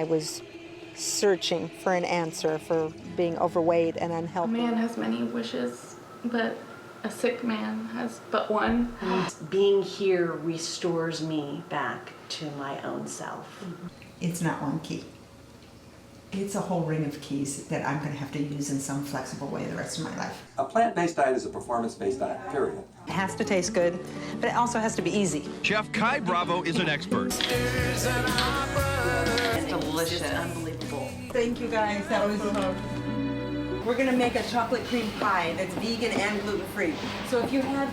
I was searching for an answer for being overweight and A unhealthy. man has many wishes, but a sick man has but one. Being here restores me back to my own self. It's not one key. It's a whole ring of keys that I'm going to have to use in some flexible way the rest of my life. A plant-based diet is a performance-based diet, period. It has to taste good, but it also has to be easy. Chef Kai Bravo is an expert. It's delicious. It's unbelievable. Thank you guys, that was We're going to make a chocolate cream pie that's vegan and gluten-free. So if you have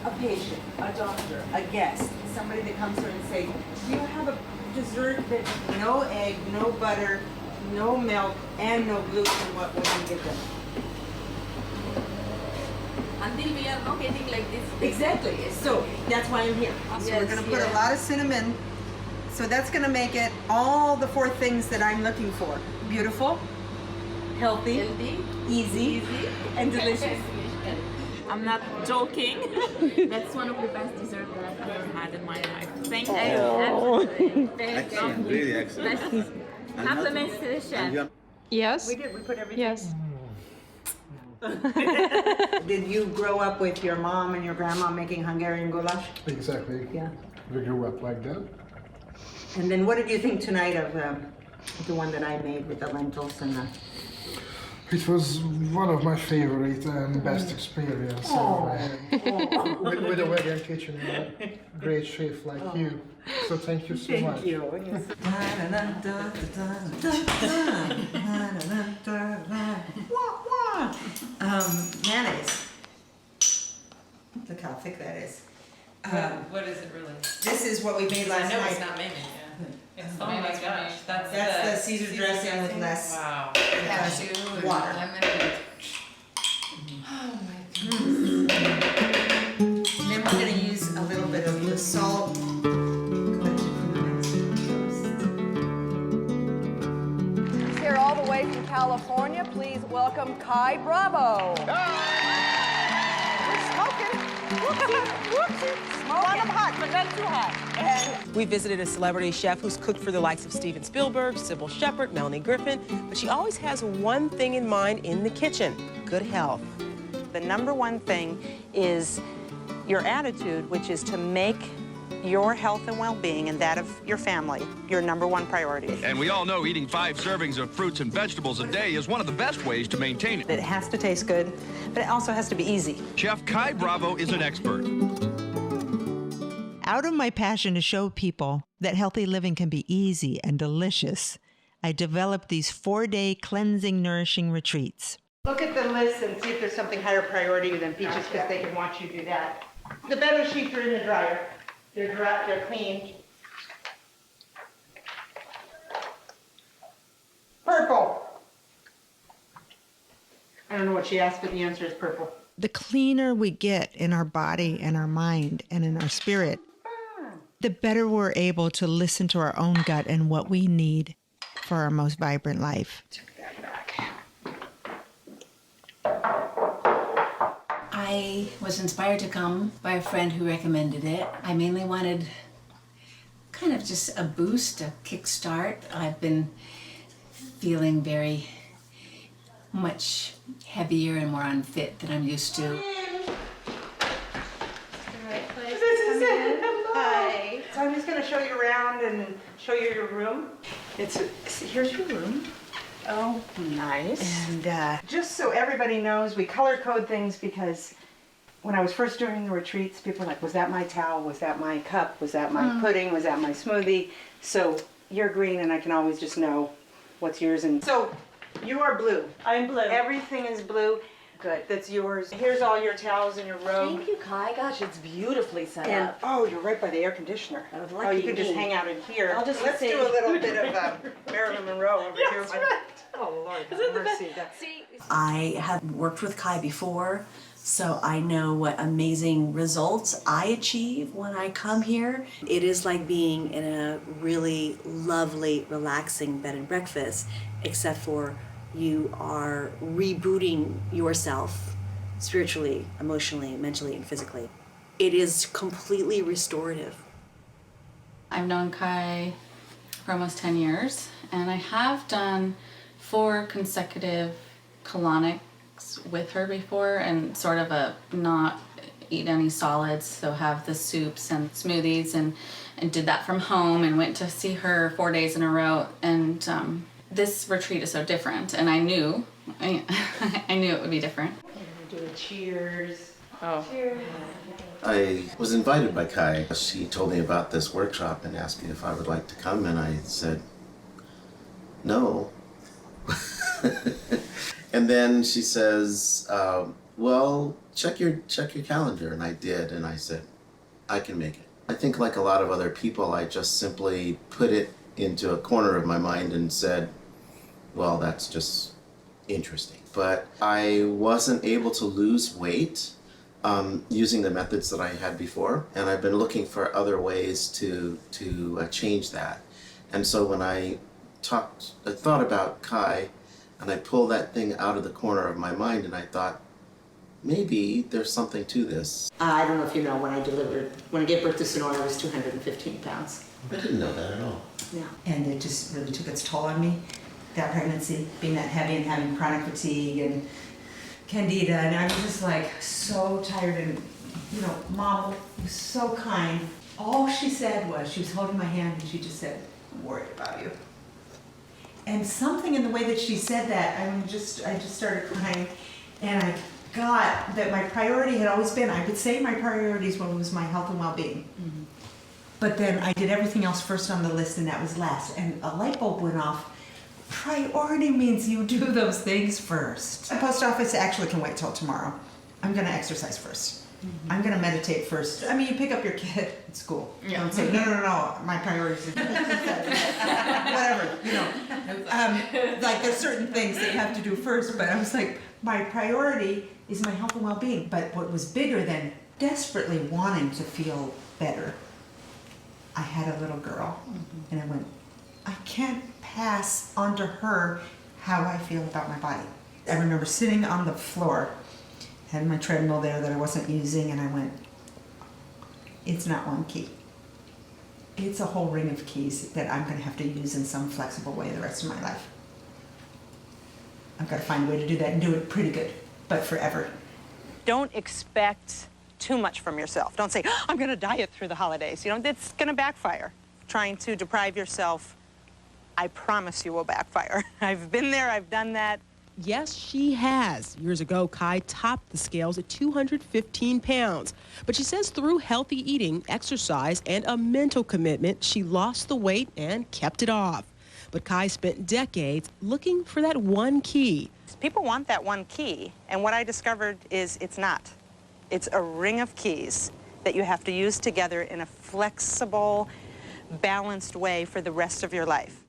a patient, a doctor, a guest, somebody that comes here and say, do you have a dessert that's no egg, no butter, no milk, and no gluten, what would you give them? Until we are not getting like this. Exactly. So that's why I'm here. So we're going to put a lot of cinnamon. So that's going to make it all the 4 things that I'm looking for. Beautiful, healthy, easy, and delicious. I'm not joking. That's one of the best desserts that I've ever had in my life. Thank you. Excellent, really excellent. Compliments to the chef. Yes. We did. We put everything. Yes. Did you grow up with your mom and your grandma making Hungarian goulash? Exactly. Yeah. We grew up like that. And then what did you think tonight of the one that I made with the lentils and the... It was one of my favorite and best experience with a vegan kitchen and a great chef like you. So thank you so much. Thank you. Mayonnaise. Look how thick that is. What is it really? This is what we made last I know night. it's not mayonnaise. Yeah. It's oh my gosh, That's the Caesar dressing with less Wow. water. Lemon and Oh my goodness. And then we're going to use a little bit of the salt. Here all the way from California, please welcome Kai Bravo. We're smoking. Smoking. I'm hot, but not too hot. We visited a celebrity chef who's cooked for the likes of Steven Spielberg, Sybil Shepherd, Melanie Griffin, but she always has one thing in mind in the kitchen: good health. The number one thing is your attitude, which is to make your health and well-being and that of your family your number one priority. And we all know eating 5 servings of fruits and vegetables a day is one of the best ways to maintain it. It has to taste good, but it also has to be easy. Chef Kai Bravo is an expert. Out of my passion to show people that healthy living can be easy and delicious, I developed these 4-day cleansing, nourishing retreats. Look at the list and see if there's something higher priority than peaches because they can watch you do that. The better sheets are in the dryer. They're dry, they're clean. Purple. I don't know what she asked, but the answer is purple. The cleaner we get in our body and our mind and in our spirit, the better we're able to listen to our own gut and what we need for our most vibrant life. I was inspired to come by a friend who recommended it. I mainly wanted kind of just a boost, a kickstart. I've been feeling very much heavier and more unfit than I'm used to. This is it. Hi. So I'm just going to show you around and show you your room. Here's your room. Oh, nice. And just so everybody knows, we color code things because when I was first doing the retreats, people were like, was that my towel? Was that my cup? Was that my pudding? Was that my smoothie? So you're green and I can always just know what's yours. And so you are blue. I'm blue. Everything is blue. Good. That's yours. Here's all your towels and your robe. Thank you, Kai. Gosh, it's beautifully set And up. oh, you're right by the air conditioner. Oh, Oh, lucky you can just me. hang out in here. I'll just Let's see. do a little bit of Marilyn Monroe over here. That's right. Oh Lord, Isn't have the mercy. See, I have worked with Kai before, so I know what amazing results I achieve when I come here. It is like being in a really lovely, relaxing bed and breakfast, except for you are rebooting yourself spiritually, emotionally, mentally, and physically. It is completely restorative. I've known Kai for almost 10 years, And I have done 4 consecutive colonics with her before, and sort of a not eat any solids, so have the soups and smoothies, and did that from home, and went to see her 4 days in a row. And this retreat is so different, and I knew it would be different. Do a cheers. Oh. Cheers. I was invited by Kai. She told me about this workshop and asked me if I would like to come, and I said no. And then she says, well, check your calendar, and I did, and I said, I can make it. I think like a lot of other people, I just simply put it into a corner of my mind and said, well, that's just interesting. But I wasn't able to lose weight using the methods that I had before, and I've been looking for other ways to change that. And so when I thought about Kai, and I pulled that thing out of the corner of my mind, and I thought, maybe there's something to this. I don't know if you know, when I gave birth to Sonora, I was 215 pounds. I didn't know that at all. Yeah. And it just really took its toll on me, that pregnancy, being that heavy and having chronic fatigue and candida, and I was just like so tired. And you know, Mom was so kind. All she said was, she was holding my hand and she just said, I'm worried about you. And something in the way that she said that, I just started crying, and I got that my priority had always been, I would say my priorities was my health and well-being. Mm-hmm. But then I did everything else first on the list, and that was last. And a light bulb went off. Priority means you do those things first. The post office actually can wait till tomorrow. I'm gonna exercise first. Mm-hmm. I'm gonna meditate first. I mean, you pick up your kid at school. Yeah. Don't say, no, my priorities are whatever, you know. Like there's certain things that you have to do first, but I was like, my priority is my health and well-being. But what was bigger than desperately wanting to feel better, I had a little girl, and I went, I can't pass on to her how I feel about my body. I remember sitting on the floor, had my treadmill there that I wasn't using, and I went, it's not one key. It's a whole ring of keys that I'm gonna have to use in some flexible way the rest of my life. I've gotta find a way to do that and do it pretty good, but forever. Don't expect too much from yourself. Don't say, I'm gonna diet through the holidays. You know, it's gonna backfire. Trying to deprive yourself, I promise you will backfire. I've been there, I've done that. Yes, she has. Years ago, Kai topped the scales at 215 pounds. But she says through healthy eating, exercise, and a mental commitment, she lost the weight and kept it off. But Kai spent decades looking for that one key. People want that one key, and what I discovered is it's not. It's a ring of keys that you have to use together in a flexible, balanced way for the rest of your life.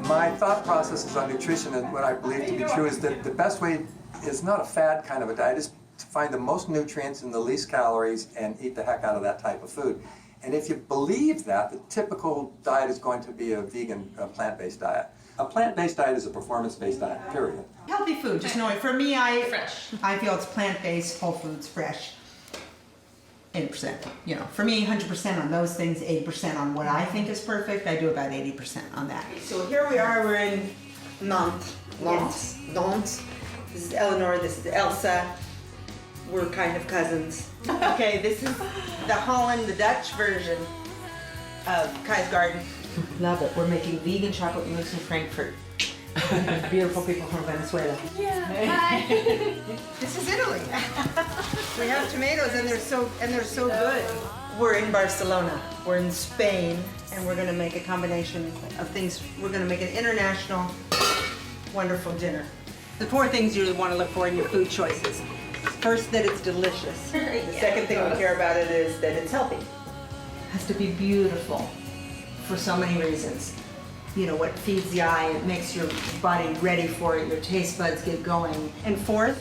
My thought processes on nutrition and what I believe to be true is that the best way is not a fad kind of a diet, is to find the most nutrients and the least calories and eat the heck out of that type of food. And if you believe that, the typical diet is going to be a vegan, plant-based diet. A plant-based diet is a performance-based diet, period. Healthy food, just know it. For me, I feel it's plant-based, whole foods, fresh. 80%, you know, for me, 100% on those things, 80% on what I think is perfect. I do about 80% on that. So here we are, we're in Nantes. Nantes. This is Eleanor, this is Elsa. We're kind of cousins. Okay, this is the Holland, the Dutch version of Kai's Garden. Love it. We're making vegan chocolate mousse in Frankfurt. Beautiful people from Venezuela. Yeah. Hi. This is Italy. We have tomatoes, and they're so good. We're in Barcelona. We're in Spain, and we're going to make a combination of things. We're going to make an international, wonderful dinner. The 4 things you want to look for in your food choices. First, that it's delicious. The second thing we care about it is that it's healthy. It has to be beautiful for so many reasons. You know, what feeds the eye, it makes your body ready for it, your taste buds get going. And fourth,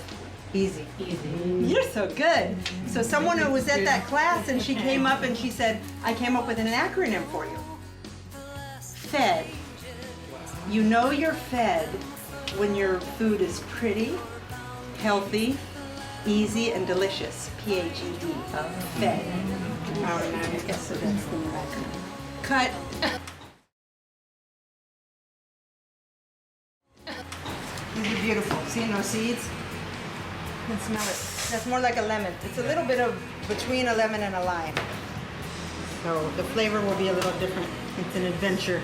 easy. You're so good. So someone who was at that class, and she came up and she said, I came up with an acronym for you. FED. You know you're fed when your food is pretty, healthy, easy, and delicious. P-H-E-D. FED. I guess so that's the acronym. cut. These are beautiful. Seeing those seeds? You can smell it. That's more like a lemon. It's a little bit of between a lemon and a lime. So the flavor will be a little different. It's an adventure.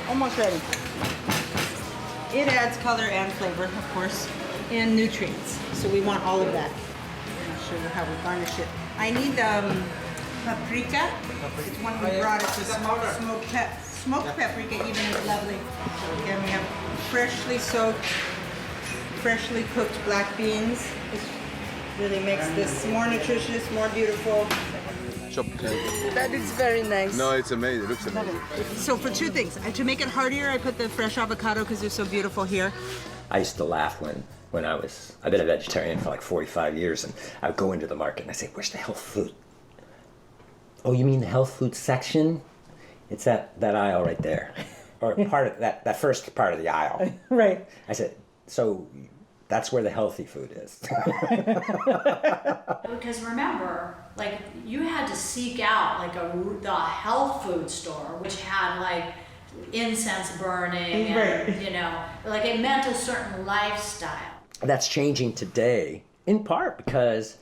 Almost ready. It adds color and flavor, of course, and nutrients. So we want all of that. I'll show you how we garnish it. I need paprika. It's one we brought. It's a smoked paprika, even is lovely. So again, we have freshly soaked, freshly cooked black beans. This really makes this more nutritious, more beautiful. That is very nice. No, it's amazing. It looks amazing. So for two things, to make it heartier, I put the fresh avocado because they're so beautiful here. I used to laugh when I've been a vegetarian for like 45 years, and I would go into the market and I say, where's the health food? Oh, you mean the health food section? It's that aisle right there. Or part of that first part of the aisle. Right. I said, so that's where the healthy food is. Because remember, like you had to seek out like the health food store, which had like incense burning, and, you know, like it meant a certain lifestyle. That's changing today, in part because,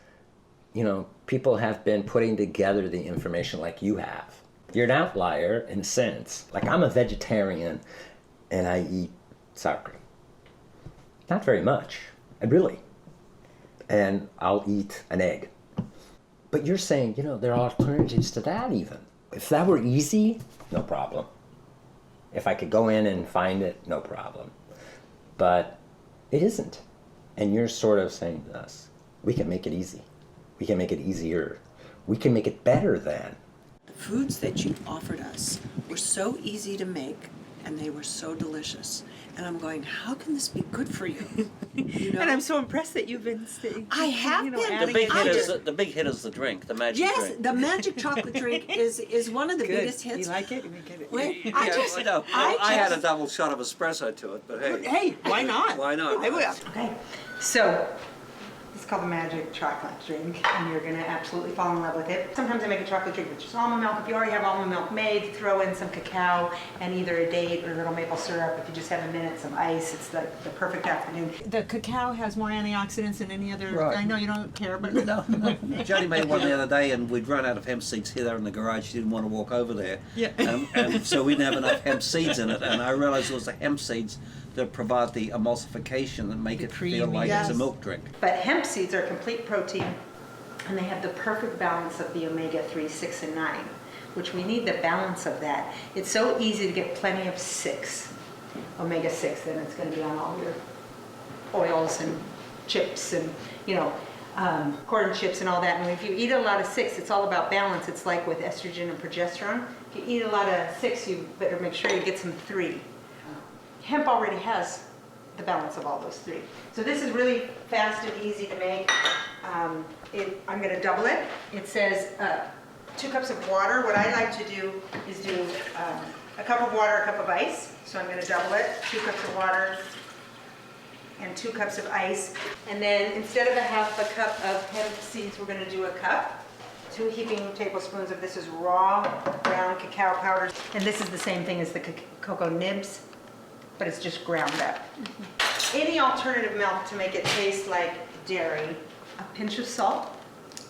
you know, people have been putting together the information like you have. You're an outlier in a sense. Like I'm a vegetarian and I eat sour cream. Not very much, really. And I'll eat an egg. But you're saying, you know, there are alternatives to that even. If that were easy, no problem. If I could go in and find it, no problem. But it isn't. And you're sort of saying to us, we can make it easy. We can make it easier. We can make it better than. The foods that you offered us were so easy to make, and they were so delicious. And I'm going, how can this be good for you? You know? And I'm so impressed that you've been staying. I have been. The big hit is the drink, the magic drink. Yes, the magic chocolate drink is one of the Good. biggest hits. You like it? You can get it. Wait, I had a double shot of espresso to it, but hey. Hey, why not? Why not? I will. Okay. So, it's called the magic chocolate drink, and you're gonna absolutely fall in love with it. Sometimes I make a chocolate drink with just almond milk. If you already have almond milk made, throw in some cacao and either a date or a little maple syrup. If you just have a minute, some ice. It's like the perfect afternoon. The cacao has more antioxidants than any other. Right. I know you don't care, but No. Jody made one the other day, and we'd run out of hemp seeds here there in the garage. She didn't want to walk over there. Yeah. And so we didn't have enough hemp seeds in it, and I realized it was the hemp seeds that provide the emulsification and make it feel like it's a milk drink. But hemp seeds are complete protein, and they have the perfect balance of the omega-3, 6, and 9, which we need the balance of that. It's so easy to get plenty of 6, omega-6, then it's going to be on all your oils and chips and, you know, corn chips and all that. And if you eat a lot of 6, it's all about balance. It's like with estrogen and progesterone. If you eat a lot of 6, you better make sure you get some 3. Hemp already has the balance of all those 3. So this is really fast and easy to make. I'm going to double it. It says 2 cups of water. What I like to do is do a cup of water, a cup of ice. So I'm going to double it. 2 cups of water and 2 cups of ice. And then instead of a half a cup of hemp seeds, we're going to do a cup. 2 heaping tablespoons of this is raw ground cacao powder. And this is the same thing as the cocoa nibs, but it's just ground up. Any alternative milk to make it taste like dairy, a pinch of salt,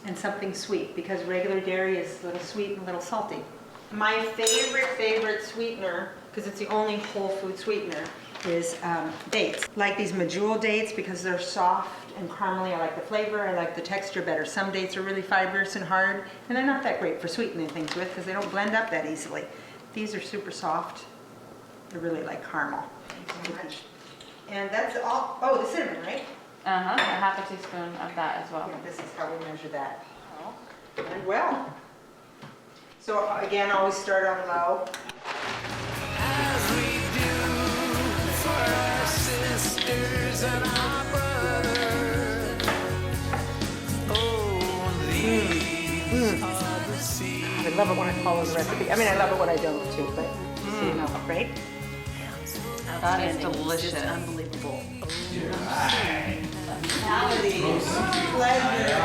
and something sweet, because regular dairy is a little sweet and a little salty. My favorite sweetener, because it's the only whole food sweetener, is dates. Like these medjool dates, because they're soft and caramely. I like the flavor, I like the texture better. Some dates are really fibrous and hard, and they're not that great for sweetening things with, because they don't blend up that easily. These are super soft. They're really like caramel. And that's all. Oh, the cinnamon, right? A half a teaspoon of that as well. Yeah, this is how we measure that. Very well. So again, always start on low. As we do for our sisters and our brothers. Oh, these are the seeds. I love it when I follow the recipe. I mean, I love it when I don't too, but so you know, right? That is delicious. It's unbelievable. You're right. Pleasure.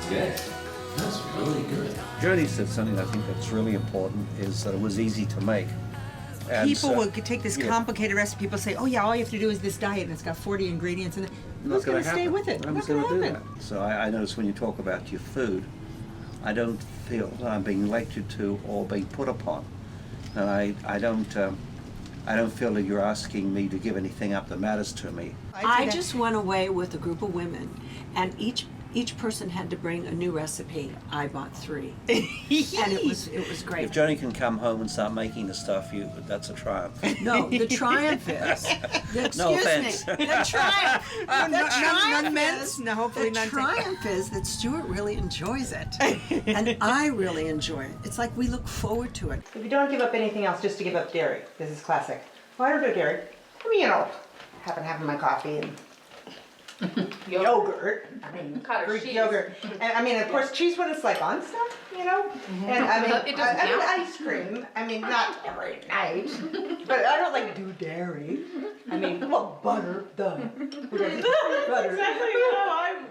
Good. That's really good. Jody said something I think that's really important is that it was easy to make. And People so- will take this yeah. complicated recipe. People say, "Oh yeah, all you have to do is this diet, and it's got 40 ingredients." And Not who's going gonna to stay happen. with it? Nobody's What's going gonna to do happen? that. So I notice when you talk about your food, I don't feel that I'm being lectured to or being put upon, and I don't feel that you're asking me to give anything up that matters to me. I just went away with a group of women, and each person had to bring a new recipe. I bought 3, and it was great. If Joni can come home and start making the stuff, that's a triumph. No, the triumph is. No Excuse offense. me. The triumph. No, hopefully the none triumph is that Stuart really enjoys it, and I really enjoy it. It's like we look forward to it. If you don't give up anything else, just to give up dairy. This is classic. Well, I don't do dairy. I mean, happen to have my coffee and yogurt. I mean, Greek yogurt. And I mean, of course, cheese when it's like on stuff, And I mean, It doesn't I mean, count. ice cream. I mean, not every night, but I don't like to do dairy. I mean, well, butter, duh. Butter.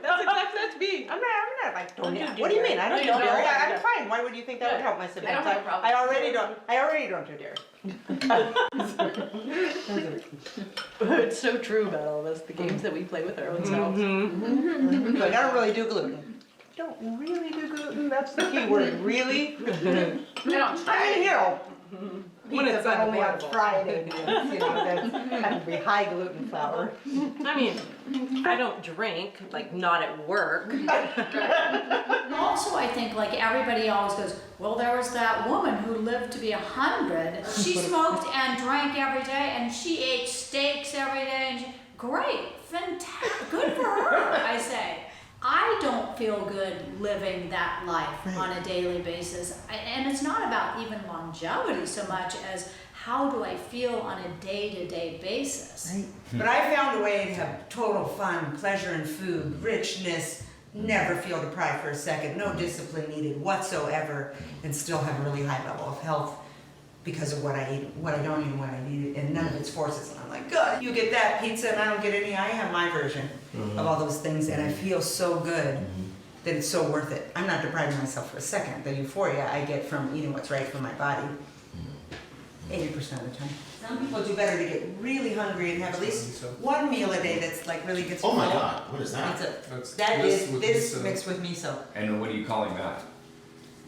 That's me. I'm not like, Don't yeah. do What do you dairy. mean? I don't do No, you dairy. don't. I'm fine. Why would you think that would help my siblings? I don't have a problem. I already don't do dairy. It's so true about all of us, the games that we play with our own selves. But I don't really do gluten. Don't really do gluten. That's the key word. Really? When it's only on Friday, that would be high gluten flour. I mean, I don't drink, like not at work. Also, I think like everybody always goes, well, there was that woman who lived to be 100. She smoked and drank every day, and she ate steaks every day. And great, fantastic, good for her, I say. I don't feel good living that life on a daily basis. And it's not about even longevity so much as how do I feel on a day-to-day basis. Right. But I found a way to have total fun, pleasure in food, richness, never feel deprived for a second, no discipline needed whatsoever, and still have a really high level of health because of what I eat, what I don't eat, and what I eat, and none of it's forces. And I'm like, God, you get that pizza and I don't get any. I have my version of all those things, and I feel so good that it's so worth it. I'm not depriving myself for a second. The euphoria I get from eating what's right for my body, 80% of the time. Some people do better to get really hungry and have at least one meal a day that's like really gets Oh my full. God, what is that? That is this mixed with miso. And what are you calling that?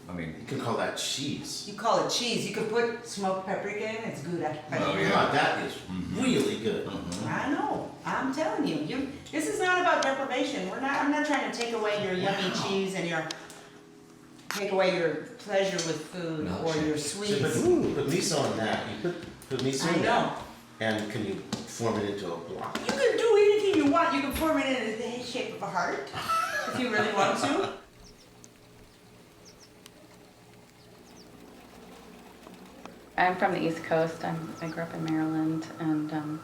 I mean, you could call that cheese. You call it cheese. You could put smoked paprika in. It's good. Oh yeah, that is really good. I know. I'm telling you. This is not about deprivation. I'm not trying to take away your yummy cheese and take away your pleasure with food or your sweets. Put miso in that. You put miso in that. know. And can you form it into a block? You can do anything you want. You can form it in the shape of a heart if you really want to. I'm from the East Coast. I grew up in Maryland, and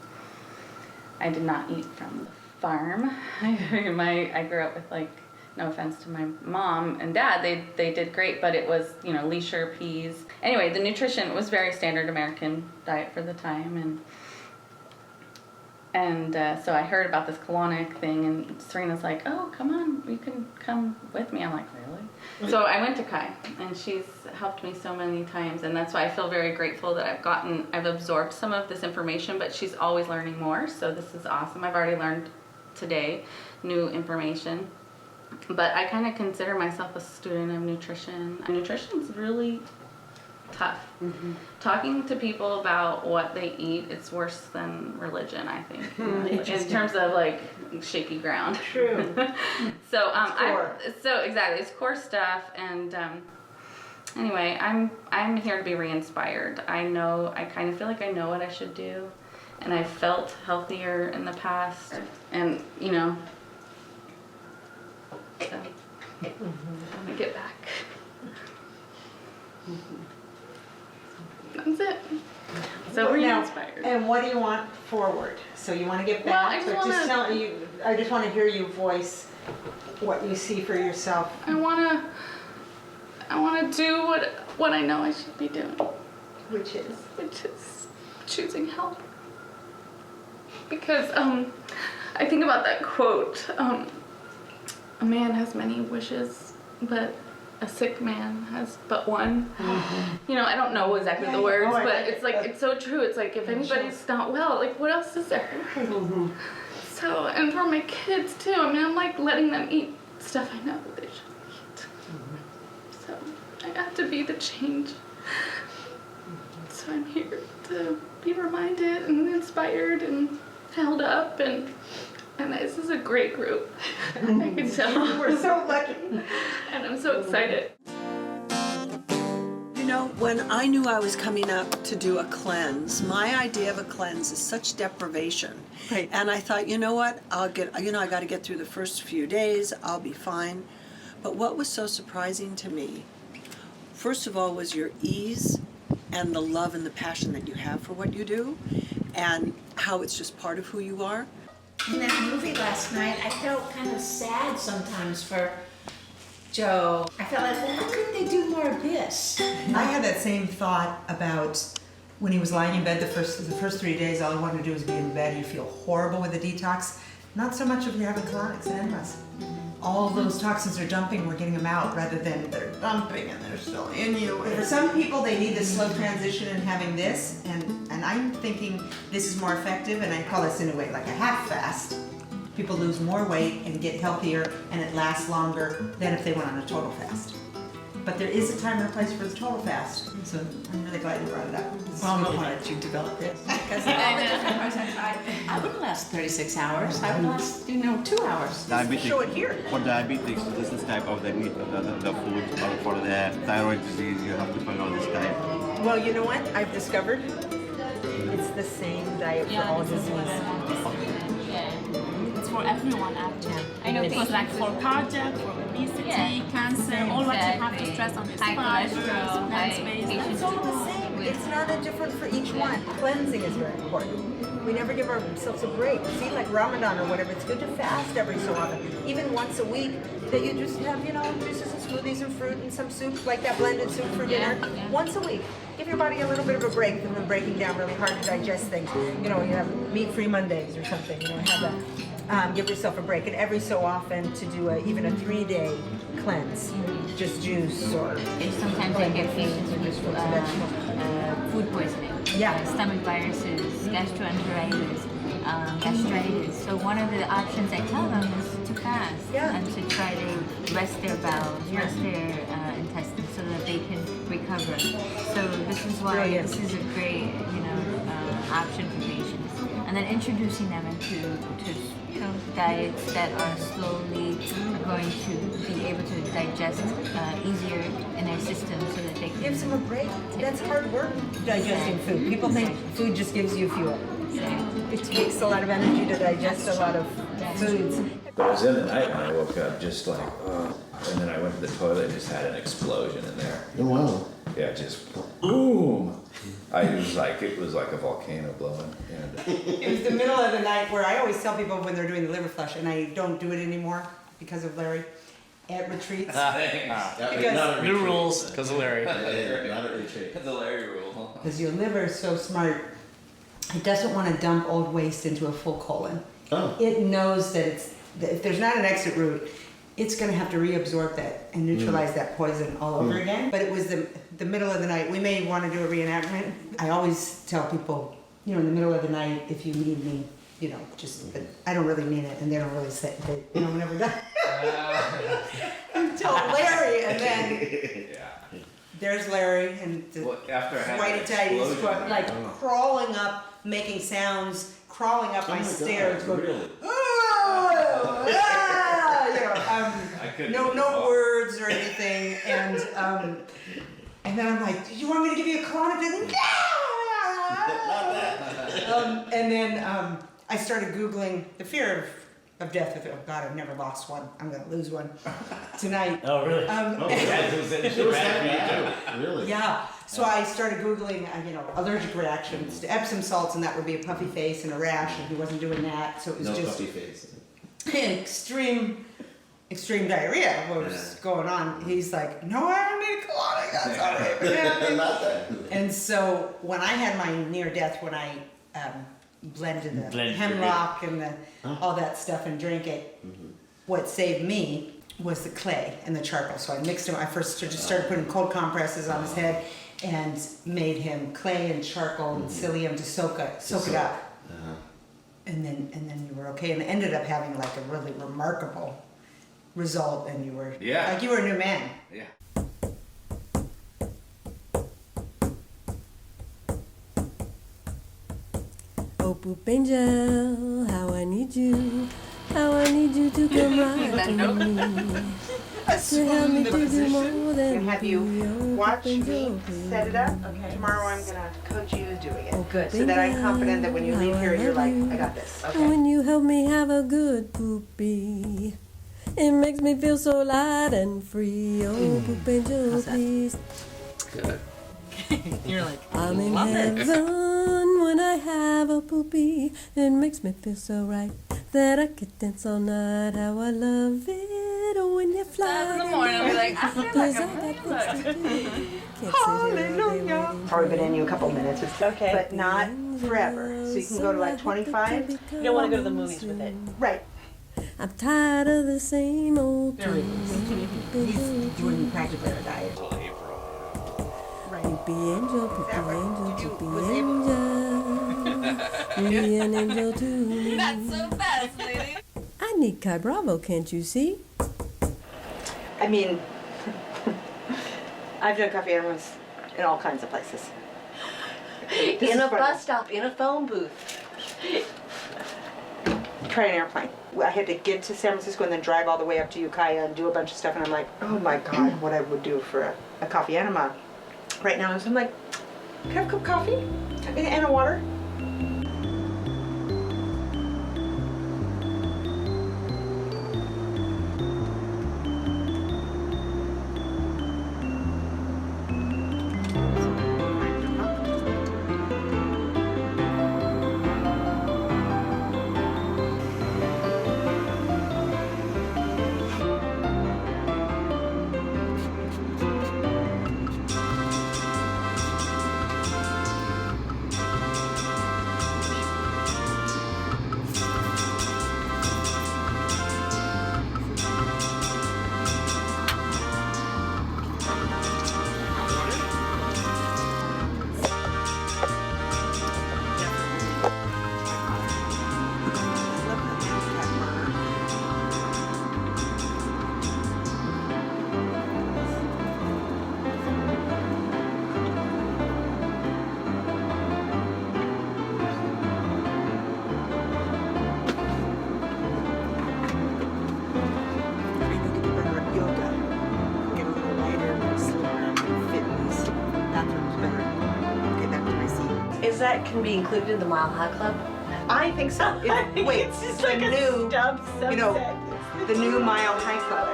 I did not eat from the farm. I grew up with, like, no offense to my mom and dad, they did great, but it was, leisure peas. Anyway, the nutrition was very standard American diet for the time, and so I heard about this colonic thing, and Serena's like, oh, come on, you can come with me. I'm like, really? So I went to Kai, and she's helped me so many times, and that's why I feel very grateful that I've absorbed some of this information, but she's always learning more, so this is awesome. I've already learned today new information, but I kind of consider myself a student of nutrition. Nutrition's really tough. Talking to people about what they eat, it's worse than religion, I think, in terms of like shaky ground. True. So exactly, it's core stuff, and anyway, I'm here to be re-inspired. I kind of feel like I know what I should do, and I felt healthier in the past, and so let me get back. That's it. So now, inspired. and what do you want forward? So you want to get Well, back? I just want to hear you voice what you see for yourself. I wanna do what I know I should be doing. Which is choosing health. Because I think about that quote, a man has many wishes, but a sick man has but one. You know, I don't know exactly the words, but it's like, it's so true. It's like, if anybody's not well, like, what else is there? So, and for my kids too, I mean, I'm like letting them eat stuff I know that they shouldn't eat. So, I have to be the change. So I'm here to be reminded and inspired and held up, and this is a great group. I can tell. We're so lucky. And I'm so excited. You know, when I knew I was coming up to do a cleanse, my idea of a cleanse is such deprivation. Right. And I thought, you know what, I got to get through the first few days, I'll be fine. But what was so surprising to me, first of all, was your ease and the love and the passion that you have for what you do, and how it's just part of who you are. In that movie last night, I felt kind of sad sometimes for Joe. I felt like, well, why couldn't they do more of this? I had that same thought about when he was lying in bed the first 3 days. All he wanted to do was be in bed. You feel horrible with the detox. Not so much if you're having colonics and enemas. All those toxins are dumping, we're getting them out, rather than they're dumping and they're still in you. For some people, they need this slow transition and having this, and I'm thinking this is more effective, and I call this in a way like a half fast. People lose more weight and get healthier, and it lasts longer than if they went on a total fast. But there is a time and a place for the total fast, so I'm really glad you brought it up. Well, I'm glad you developed it. Because of all the different parts I tried, I wouldn't last 36 hours. I would last, 2 hours. Diabetes. Show it here. For diabetes, this is type of the meat, the food. For the thyroid disease, you have to follow this type. Well, you know what I've discovered? It's the same diet for all diseases. It's for everyone actually. I know because like for cardiac, for obesity, cancer, all what you have to stress on this plant-based. It's all the same. It's not a different for each one. Cleansing is very important. We never give ourselves a break. See, like Ramadan or whatever, it's good to fast every so often. Even once a week, that you just have, juices and smoothies and fruit and some soup, like that blended soup for dinner. Once a week. Give your body a little bit of a break from breaking down really hard to digest things. You have meat-free Mondays or something, have that. Give yourself a break. And every so often to do even a 3-day cleanse. Just juice or... Sometimes I get patients with food poisoning. Yeah. Stomach viruses, gastroenteritis, gastritis. So one of the options I tell them is to fast and to try to rest their bowels, rest their intestines so that they can recover. So this is why this is a great, option for patients. And then introducing them into diets that are slowly going to be able to digest easier in their system so that they can... Gives them a break. That's hard work, digesting food. People think food just gives you fuel. It takes a lot of energy to digest a lot of foods. But it was in the night when I woke up, just like, and then I went to the toilet and just had an explosion in there. Oh, wow. Yeah, just boom. It was like a volcano blowing. And It was the middle of the night where I always tell people when they're doing the liver flush, and I don't do it anymore because of Larry, at retreats. New rules because of Larry. Not at retreat. The Larry rule. Because your liver is so smart, it doesn't want to dump old waste into a full colon. Oh. It knows that if there's not an exit route, it's going to have to reabsorb that and neutralize that poison all over again. But it was the middle of the night. We may want to do a reenactment. I always tell people, in the middle of the night, if you need me, but I don't really mean it, and they don't really say it. We're never done. Until Larry, and then there's Larry, and the whitey tighties, crawling up, making sounds, crawling up my stairs, going, really? No words or anything, and then I'm like, "Did you want me to give you a colonic?" And then I started Googling the fear of death. I thought, oh God, I've never lost one. I'm going to lose one tonight. Oh, really? Really? Yeah. So I started Googling, allergic reactions to Epsom salts, and that would be a puffy face and a rash, and he wasn't doing that. So it was no just puffy face. extreme extreme diarrhea was going on, he's like, no, I don't need a colonic, that's all right. Not that. And so when I had my near death, when I blended the hemlock and all that stuff and drank it, what saved me was the clay and the charcoal. So I mixed them. I first just started putting cold compresses on his head and made him clay and charcoal and psyllium to soak it up. And then you were okay, and ended up having like a really remarkable result, and you were like you were a new man. Yeah. Oh, poop angel, how I need you to come right to me. To help me to do more than have you watch me set it up. Okay. Tomorrow I'm gonna coach you doing it. Oh, good. So that I'm confident that when you leave here, you're like, I got this. When you help me have a good poopy, it makes me feel so light and free. Oh, poop angel, please. Good. You're like, I'm in love it. heaven when I have a poopy. It makes me feel so right that I could dance all night. How I love it when you fly. In the morning, I'll be like, I feel like Hallelujah. Probably been in you a couple minutes, okay, but not forever. So you can go to like 25. You don't want to go to the movies with it. Right. I'm tired of the same old There he is. He's doing practically a diet. Poopy angel, poopy angel, poopy angel. Be an angel to me. That's so fast, lady. I need Kai Bravo, can't you see? I mean, I've done coffee enemas in all kinds of places. In a bus stop, in a phone booth. Try an airplane. I had to get to San Francisco and then drive all the way up to Ukiah and do a bunch of stuff, and I'm like, oh my God, what I would do for a coffee enema right now. So I'm like, can I have a cup of coffee and a water? Is that can be included in the Mile High Club? I think so. Wait, it's just like the new, you know, the new Mile High Club.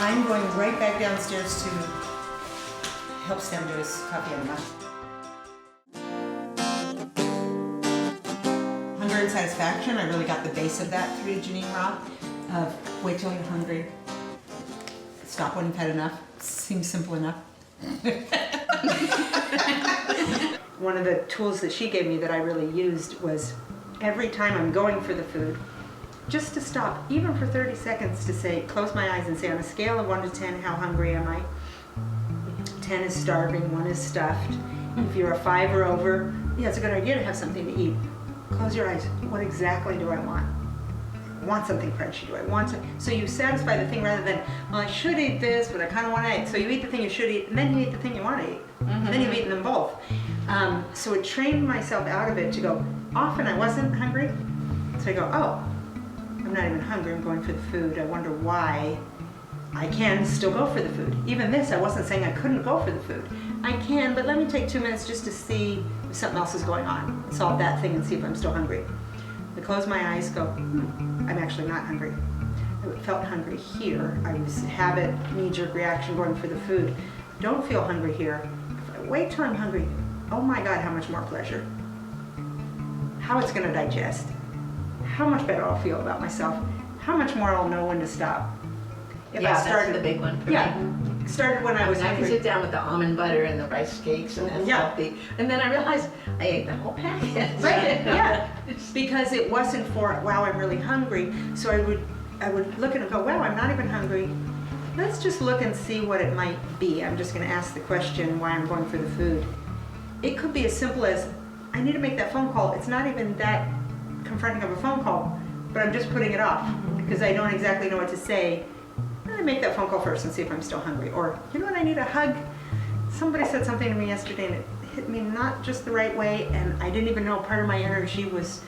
I'm going right back downstairs to help Sam do his coffee enema. Hunger and satisfaction. I really got the base of that through Janine Roth. Of wait till you're hungry. Stop when you've had enough. Seems simple enough. One of the tools that she gave me that I really used was every time I'm going for the food, just to stop, even for 30 seconds, to say, close my eyes and say, on a scale of 1 to 10, how hungry am I? 10 is starving, 1 is stuffed. If you're a 5 or over, yeah, it's a good idea to have something to eat. Close your eyes. What exactly do I want? I want something crunchy. Do I want to? So you satisfy the thing rather than, well, I should eat this, but I kind of want to eat. So you eat the thing you should eat, and then you eat the thing you want to eat. And then you've eaten them both. So it trained myself out of it to go, often I wasn't hungry. So I go, oh, I'm not even hungry, I'm going for the food. I wonder why I can still go for the food. Even this, I wasn't saying I couldn't go for the food. I can, but let me take 2 minutes just to see if something else is going on. Solve that thing and see if I'm still hungry. I close my eyes, go, I'm actually not hungry. I felt hungry here. I was habit, knee-jerk reaction going for the food. Don't feel hungry here. If I wait till I'm hungry, oh my God, how much more pleasure. How it's gonna digest. how much better I'll feel about myself, how much more I'll know when to stop. If Yeah, I started, that's the big one for yeah, me. started when I was I can hungry. sit down with the almond butter and the rice cakes and that's Yeah. healthy. And then I realized I ate the whole packet. Right, yeah, because it wasn't for, wow, I'm really hungry. So I would look at it and go, wow, I'm not even hungry. Let's just look and see what it might be. I'm just gonna ask the question why I'm going for the food. It could be as simple as, I need to make that phone call. It's not even that confronting of a phone call, but I'm just putting it off because I don't exactly know what to say. I make that phone call first and see if I'm still hungry. Or, you know what, I need a hug. Somebody said something to me yesterday and it hit me not just the right way, and I didn't even know part of my energy was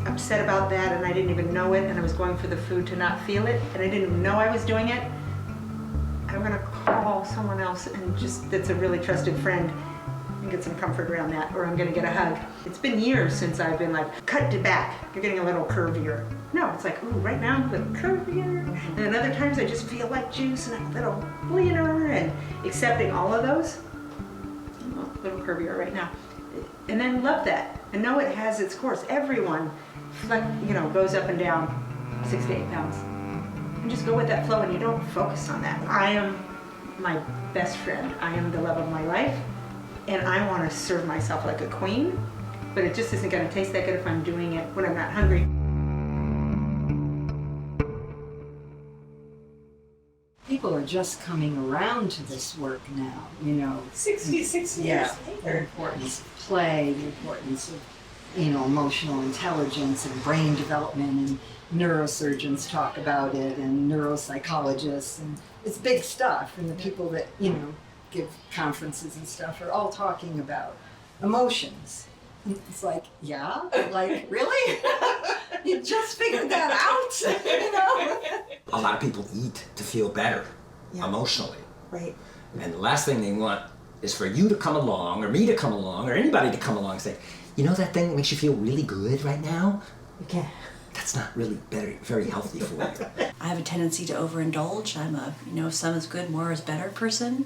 upset about that, and I didn't even know it, and I was going for the food to not feel it, and I didn't even know I was doing it. I'm gonna call someone else and just, that's a really trusted friend, and get some comfort around that, or I'm gonna get a hug. It's been years since I've been like, cut it back, you're getting a little curvier. No, it's like, ooh, right now I'm a little curvier, and then other times I just feel like juice and I'm a little leaner, and accepting all of those. I'm a little curvier right now. And then love that, and know it has its course. Everyone, goes up and down 6 to 8 pounds. And just go with that flow and you don't focus on that. I am my best friend. I am the love of my life. And I want to serve myself like a queen, but it just isn't going to taste that good if I'm doing it when I'm not hungry. People are just coming around to this work now, 66 yeah, years the later. importance of play, the importance of, emotional intelligence and brain development, and neurosurgeons talk about it, and neuropsychologists, and it's big stuff, and the people that, give conferences and stuff are all talking about emotions. And it's like, yeah? Like, really? You just figured that out? A lot of people eat to feel better emotionally. Right. And the last thing they want is for you to come along, or me to come along, or anybody to come along and say, you know that thing that makes you feel really good right now? Okay. That's not really very healthy for you. I have a tendency to overindulge. I'm a, if some is good, more is better person.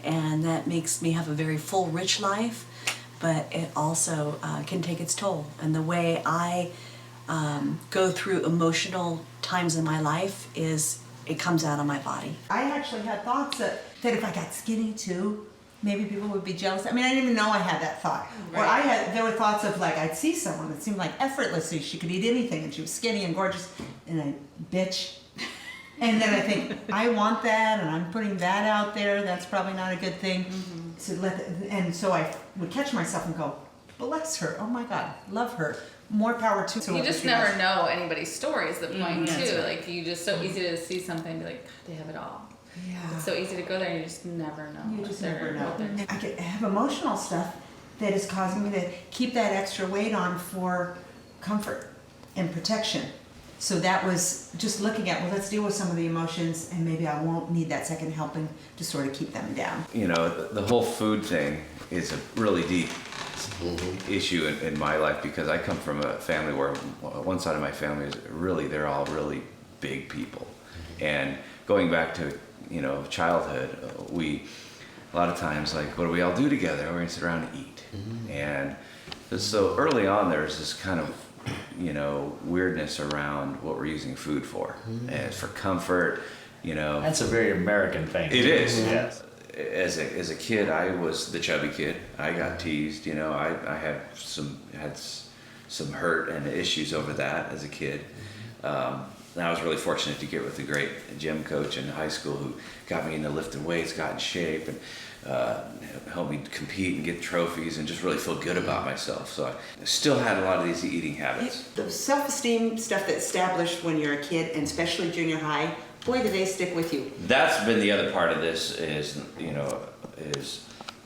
And that makes me have a very full, rich life. But it also can take its toll. And the way I go through emotional times in my life is it comes out of my body. I actually had thoughts that if I got skinny too, maybe people would be jealous. I mean, I didn't even know I had that thought. Or there were thoughts of like, I'd see someone that seemed like effortlessly, she could eat anything and she was skinny and gorgeous, and I, bitch. And then I think, I want that, and I'm putting that out there, that's probably not a good thing. So I would catch myself and go, bless her, oh my God, love her, more power to her. You just never know anybody's story is the point Mhm. too. Right. Like you just so easy to see something and be like, God, they have it all. Yeah. It's so easy to go there and you just never know. You just what never they're- know. what they're- I have emotional stuff that is causing me to keep that extra weight on for comfort and protection. So that was just looking at, well, let's deal with some of the emotions and maybe I won't need that second helping to sort of keep them down. The whole food thing is a really deep issue in my life because I come from a family where one side of my family is they're all really big people. And going back to, childhood, a lot of times, like, what do we all do together? We're gonna sit around and eat. And so early on, there's this kind of, weirdness around what we're using food for. And it's for comfort, That's a very American thing. It is. Yes. As a kid, I was the chubby kid. I got teased. I had some hurt and issues over that as a kid. And I was really fortunate to get with a great gym coach in high school who got me into lifting weights, got in shape, and helped me compete and get trophies and just really feel good about myself. So I still had a lot of these eating habits. The self-esteem stuff that's established when you're a kid, and especially junior high, boy, do they stick with you. That's been the other part of this is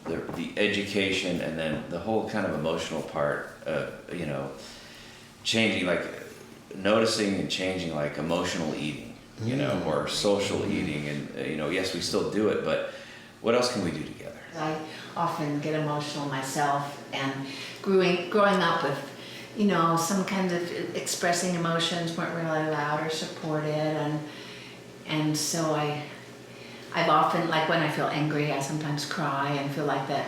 the education and then the whole kind of emotional part, changing, like noticing and changing like emotional eating, or social eating. And, yes, we still do it, but what else can we do together? I often get emotional myself, and growing up with, some kind of expressing emotions weren't really allowed or supported, and so I've often, like when I feel angry, I sometimes cry and feel like that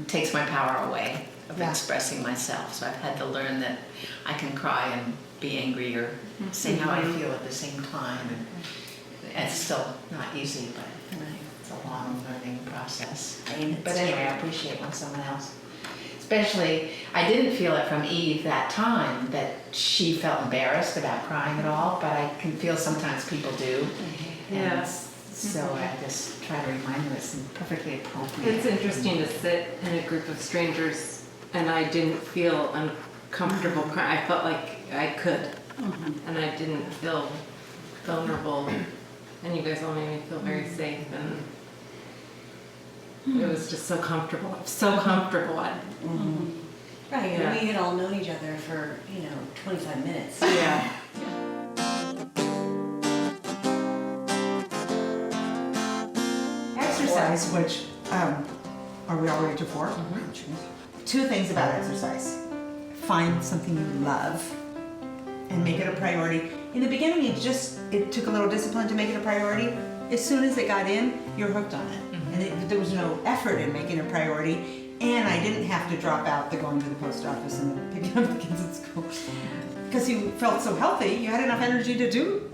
takes my power away. of expressing myself. So I've had to learn that I can cry and be angry or say how I feel at the same time. And it's still not easy, but it's a long learning process. But anyway, I appreciate when someone else, especially, I didn't feel it from Eve that time, that she felt embarrassed about crying at all, but I can feel sometimes people do. And so I just try to remind them it's perfectly appropriate. It's interesting to sit in a group of strangers and I didn't feel uncomfortable crying. I felt like I could, and I didn't feel vulnerable. And you guys all made me feel very safe, and it was just so comfortable. So comfortable. Right, and we had all known each other for, 25 minutes. Yeah. Exercise, which, are we all ready to pour? Two things about exercise. Find something you love and make it a priority. In the beginning, it took a little discipline to make it a priority. As soon as it got in, you're hooked on it. And there was no effort in making it a priority. And I didn't have to drop out the going to the post office and picking up the kids at school. Because you felt so healthy, you had enough energy to do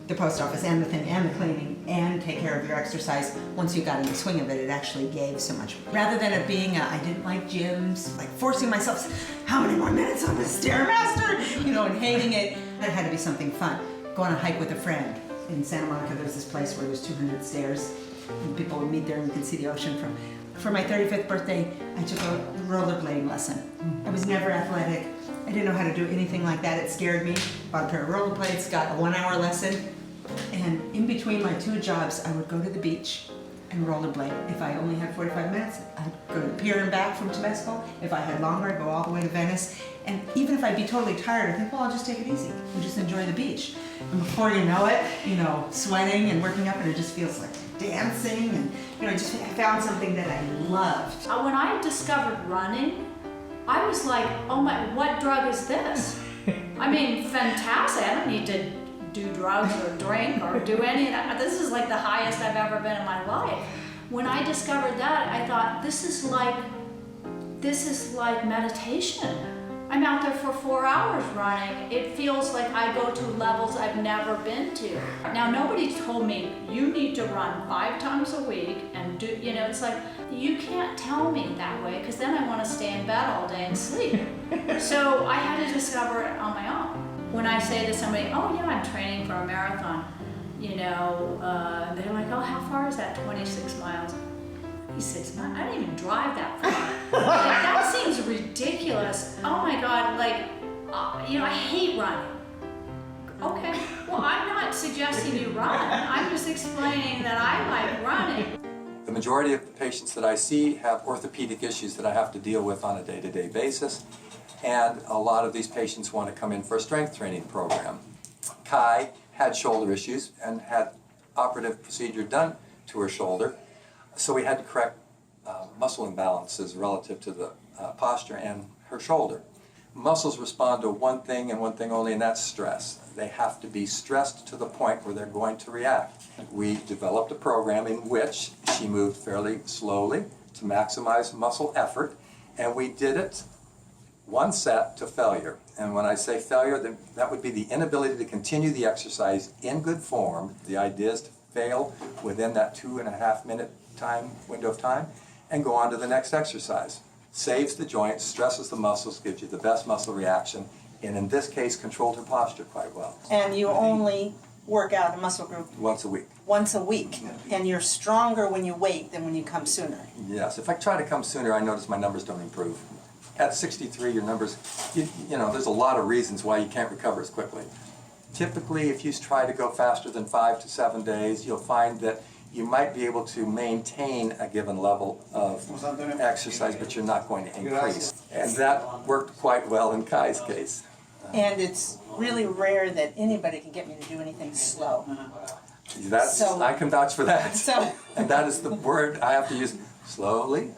the post office and the thing and the cleaning and take care of your exercise. Once you got in the swing of it, it actually gave so much. Rather than it being I didn't like gyms, like forcing myself, how many more minutes on the Stairmaster, and hating it. It had to be something fun. Go on a hike with a friend. In Santa Monica, there's this place where there's 200 stairs, and people would meet there and you can see the ocean from. For my 35th birthday, I took a rollerblading lesson. I was never athletic. I didn't know how to do anything like that. It scared me. Bought a pair of rollerblades, got a 1-hour lesson. And in between my 2 jobs, I would go to the beach and rollerblade. If I only had 45 minutes, I'd go to the pier and back from Temescal. If I had longer, I'd go all the way to Venice. And even if I'd be totally tired, I'd think, well, I'll just take it easy and just enjoy the beach. And before you know it, sweating and working up, and it just feels like dancing. And, I found something that I loved. When I discovered running, I was like, oh my, what drug is this? I mean, fantastic. I don't need to do drugs or drink or do any of that. This is like the highest I've ever been in my life. When I discovered that, I thought, this is like meditation. I'm out there for 4 hours running. It feels like I go to levels I've never been to. Now, nobody told me, you need to run 5 times a week and do, it's like, you can't tell me that way, because then I want to stay in bed all day and sleep. So I had to discover it on my own. When I say to somebody, oh yeah, I'm training for a marathon, they're like, oh, how far is that? 26 miles. 26 miles? I don't even drive that far. That seems ridiculous. Oh my God, I hate running. Okay, well, I'm not suggesting you run. I'm just explaining that I like running. The majority of the patients that I see have orthopedic issues that I have to deal with on a day-to-day basis. And a lot of these patients want to come in for a strength training program. Kai had shoulder issues and had operative procedure done to her shoulder, so we had to correct muscle imbalances relative to the posture and her shoulder. Muscles respond to one thing and one thing only, and that's stress. They have to be stressed to the point where they're going to react. We developed a program in which she moved fairly slowly to maximize muscle effort, and we did it 1 set to failure. And when I say failure, that would be the inability to continue the exercise in good form. The idea is to fail within that 2.5 minute window of time and go on to the next exercise. Saves the joints, stresses the muscles, gives you the best muscle reaction, and in this case controlled her posture quite well. And you only work out a muscle group Once a week. once a week, and you're stronger when you wait than when you come sooner. Yes, if I try to come sooner, I notice my numbers don't improve. At 63, your numbers, there's a lot of reasons why you can't recover as quickly. Typically, if you try to go faster than 5 to 7 days, you'll find that you might be able to maintain a given level of exercise, but you're not going to increase. And that worked quite well in Kai's case. And it's really rare that anybody can get me to do anything slow. I can vouch for that. So, and that is the word I have to use. Slowly,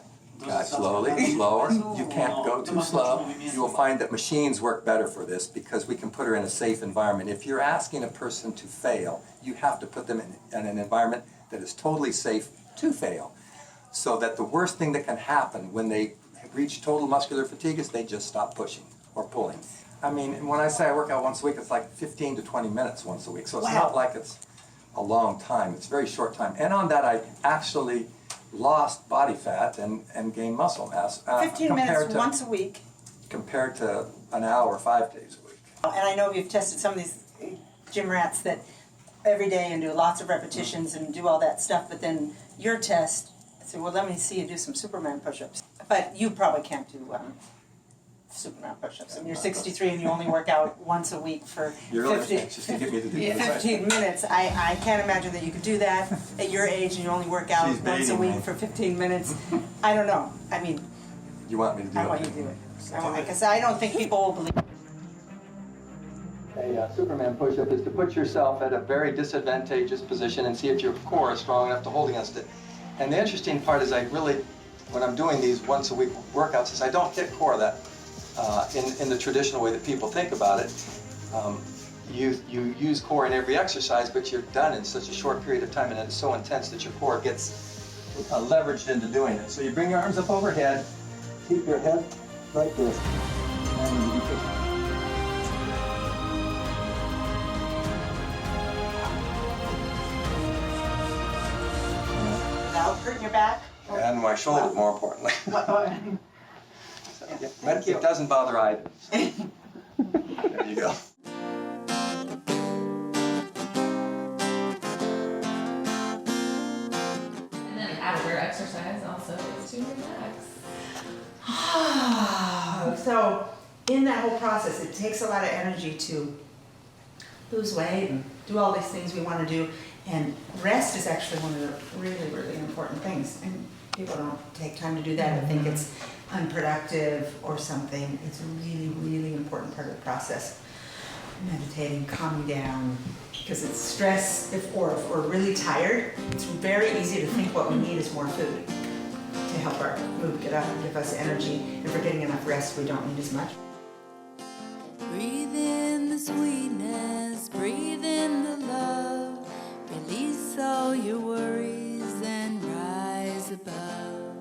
slowly, slower. You can't go too slow. You will find that machines work better for this because we can put her in a safe environment. If you're asking a person to fail, you have to put them in an environment that is totally safe to fail. So that the worst thing that can happen when they reach total muscular fatigue is they just stop pushing or pulling. I mean, when I say I work out once a week, it's like 15 to 20 minutes once a week. So it's not like it's a long time. It's a very short time. And on that, I actually lost body fat and gained muscle mass. 15 minutes once a week. Compared to an hour 5 days a week. And I know you've tested some of these gym rats that every day and do lots of repetitions and do all that stuff, but then your test, I said, well, let me see you do some Superman push-ups. But you probably can't do Superman push-ups. And you're 63 and you only work out once a week for 15 minutes. I can't imagine that you could do that at your age and you only work out once a week for 15 minutes. I don't know. I mean, you want me to do it? I want you to do it. Because I don't think people will believe it. A Superman push-up is to put yourself at a very disadvantageous position and see if your core is strong enough to hold against it. And the interesting part is when I'm doing these once a week workouts, is I don't hit core that in the traditional way that people think about it. You use core in every exercise, but you're done in such a short period of time, and it's so intense that your core gets leveraged into doing it. So you bring your arms up overhead, keep your head like this, and you just hurt your back? and my shoulder, more importantly. It doesn't bother either. There you go. And then after exercise also is to relax. So in that whole process, it takes a lot of energy to lose weight and do all these things we want to do. And rest is actually one of the really, really important things. And people don't take time to do that or think it's unproductive or something. It's a really, really important part of the process. Meditating, calming down, because it's stress, if we're really tired, it's very easy to think what we need is more food to help our mood get up and give us energy. If we're getting enough rest, we don't need as much. Breathe in the sweetness, breathe in the love, release all your worries and rise above.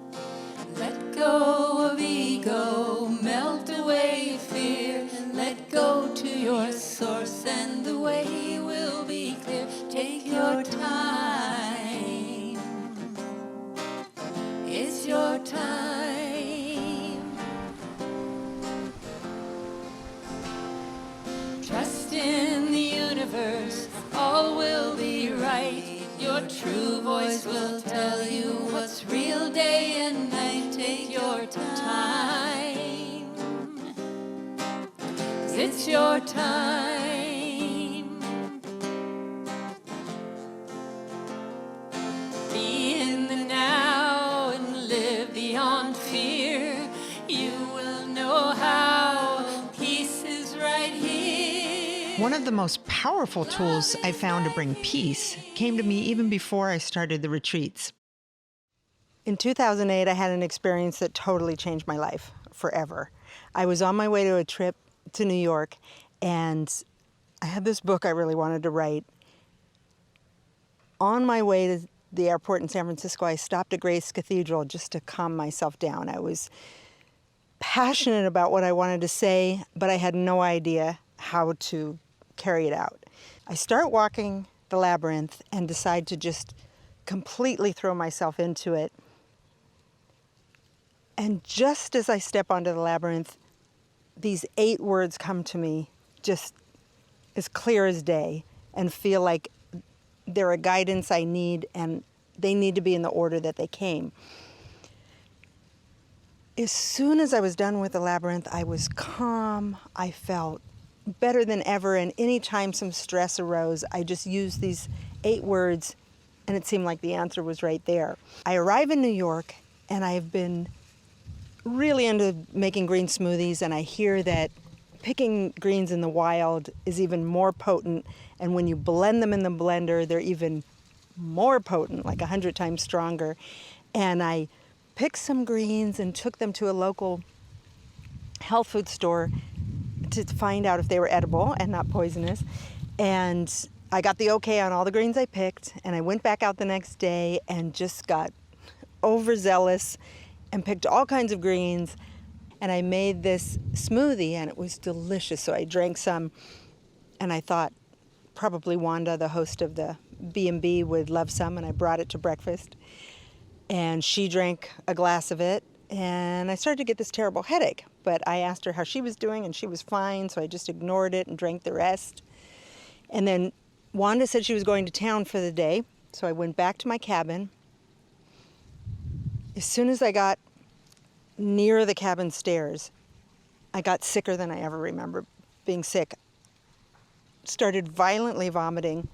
Let go of ego, melt away fear, let go to your source and the way will be clear. Take your time, it's your time. Trust in the universe, all will be right. Your true voice will tell you what's real day and night. Take your time, 'cause it's your time. Be in the now and live beyond fear. You will know how peace is right here. One of the most powerful tools I found to bring peace came to me even before I started the retreats. In 2008, I had an experience that totally changed my life forever. I was on my way to a trip to New York, and I had this book I really wanted to write. On my way to the airport in San Francisco, I stopped at Grace Cathedral just to calm myself down. I was passionate about what I wanted to say, but I had no idea how to carry it out. I start walking the labyrinth and decide to just completely throw myself into it. And just as I step onto the labyrinth, these 8 words come to me just as clear as day and feel like they're a guidance I need, and they need to be in the order that they came. As soon as I was done with the labyrinth, I was calm. I felt better than ever, and anytime some stress arose, I just used these 8 words, and it seemed like the answer was right there. I arrive in New York, and I've been really into making green smoothies, and I hear that picking greens in the wild is even more potent, and when you blend them in the blender, they're even more potent, like 100 times stronger. And I picked some greens and took them to a local health food store to find out if they were edible and not poisonous. And I got the okay on all the greens I picked, and I went back out the next day and just got overzealous and picked all kinds of greens, and I made this smoothie, and it was delicious. So I drank some, and I thought probably Wanda, the host of the B&B, would love some, and I brought it to breakfast. And she drank a glass of it, and I started to get this terrible headache. But I asked her how she was doing, and she was fine, so I just ignored it and drank the rest. And then Wanda said she was going to town for the day, so I went back to my cabin. As soon as I got near the cabin stairs, I got sicker than I ever remember being sick. Started violently vomiting.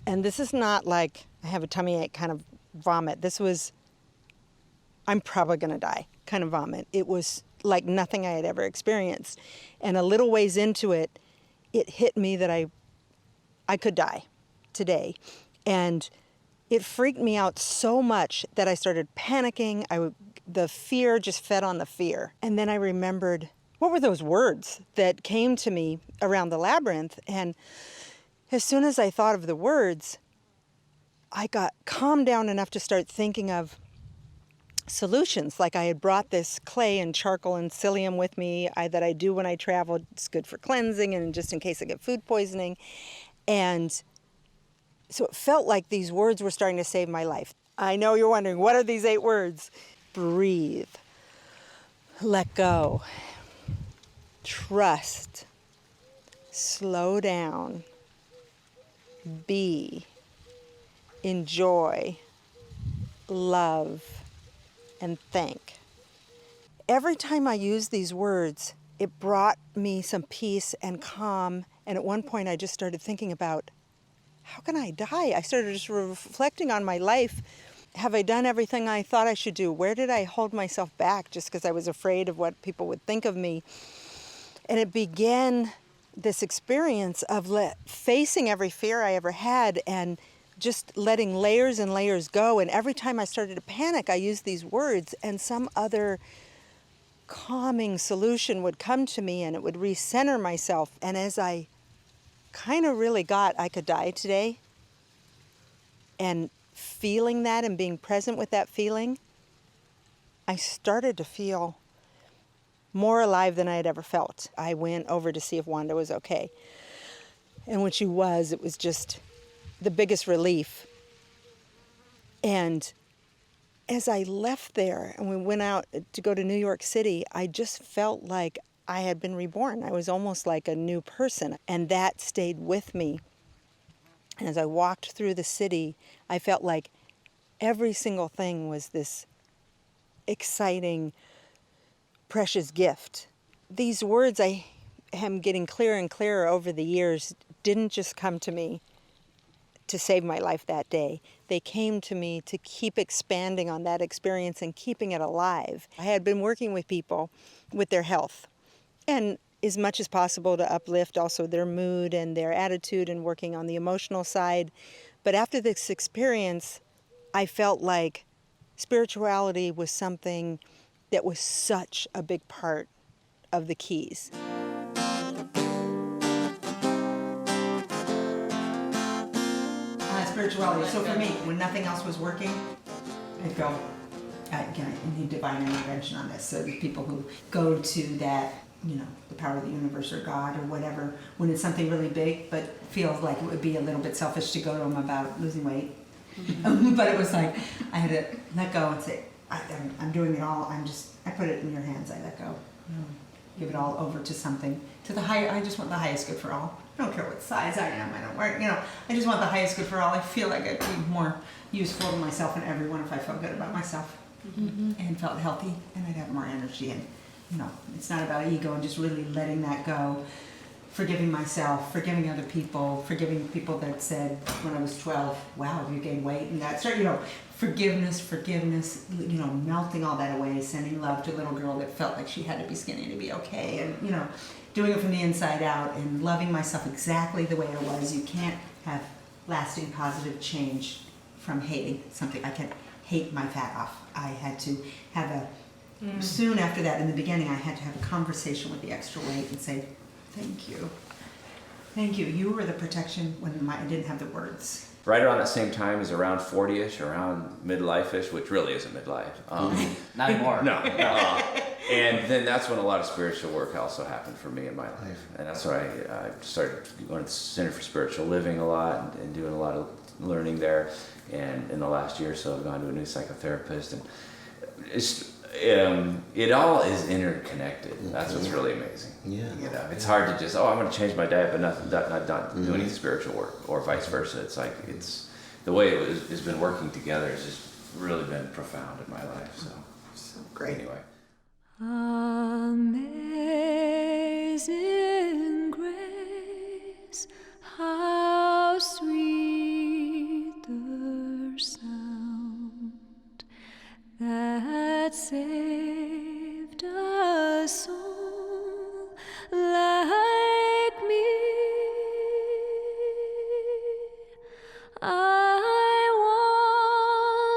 And this is not like I have a tummy ache kind of vomit. This was, I'm probably going to die kind of vomit. It was like nothing I had ever experienced. And a little ways into it, it hit me that I could die today. And it freaked me out so much that I started panicking. The fear just fed on the fear. And then I remembered, what were those words that came to me around the labyrinth? And as soon as I thought of the words, I got calmed down enough to start thinking of solutions. Like I had brought this clay and charcoal and psyllium with me that I do when I travel. It's good for cleansing and just in case I get food poisoning. And so it felt like these words were starting to save my life. I know you're wondering, what are these 8 words? Breathe, let go, trust, slow down, be, enjoy, love, and thank. Every time I used these words, it brought me some peace and calm. And at one point I just started thinking about, how can I die? I started just reflecting on my life. Have I done everything I thought I should do? Where did I hold myself back just because I was afraid of what people would think of me? And it began this experience of facing every fear I ever had and just letting layers and layers go. And every time I started to panic, I used these words and some other calming solution would come to me and it would recenter myself. And as I kind of really got, I could die today, and feeling that and being present with that feeling, I started to feel more alive than I had ever felt. I went over to see if Wanda was okay. And when she was, it was just the biggest relief. And as I left there and we went out to go to New York City, I just felt like I had been reborn. I was almost like a new person, and that stayed with me. And as I walked through the city, I felt like every single thing was this exciting, precious gift. These words I am getting clearer and clearer over the years didn't just come to me to save my life that day. They came to me to keep expanding on that experience and keeping it alive. I had been working with people with their health, and as much as possible to uplift also their mood and their attitude and working on the emotional side. But after this experience, I felt like spirituality was something that was such a big part of the keys. Spirituality. So for me, when nothing else was working, I'd go, I need divine intervention on this. So the people who go to that, the power of the universe or God or whatever, when it's something really big, but feels like it would be a little bit selfish to go to them about losing weight. But it was like, I had to let go and say, I'm doing it all. I put it in your hands. I let go. Give it all over to something, to the higher. I just want the highest good for all. I don't care what size I am. I don't work. I just want the highest good for all. I feel like I'd be more useful to myself and everyone if I felt good about myself and felt healthy, and I'd have more energy. And it's not about ego and just really letting that go. Forgiving myself, forgiving other people, forgiving people that said when I was 12, wow, you gained weight, and that started, forgiveness, melting all that away, sending love to a little girl that felt like she had to be skinny to be okay, and, doing it from the inside out and loving myself exactly the way I was. You can't have lasting positive change from hating something. I can't hate my fat off. I had to have soon after that, in the beginning, I had to have a conversation with the extra weight and say, thank you. Thank you. You were the protection when I didn't have the words. right around that same time is around 40-ish, around midlife-ish, which really isn't midlife. Not anymore. No. And then that's when a lot of spiritual work also happened for me in my life. And that's when I started going to the Center for Spiritual Living a lot and doing a lot of learning there. And in the last year or so, I've gone to a new psychotherapist. And it all is interconnected. That's what's really amazing. Yeah. You know, it's hard to just, I'm going to change my diet, but not do any spiritual work, or vice versa. It's like, it's the way it's been working together has just really been profound in my life. So great. Anyway. Amazing grace, how sweet the sound that saved a soul like me. I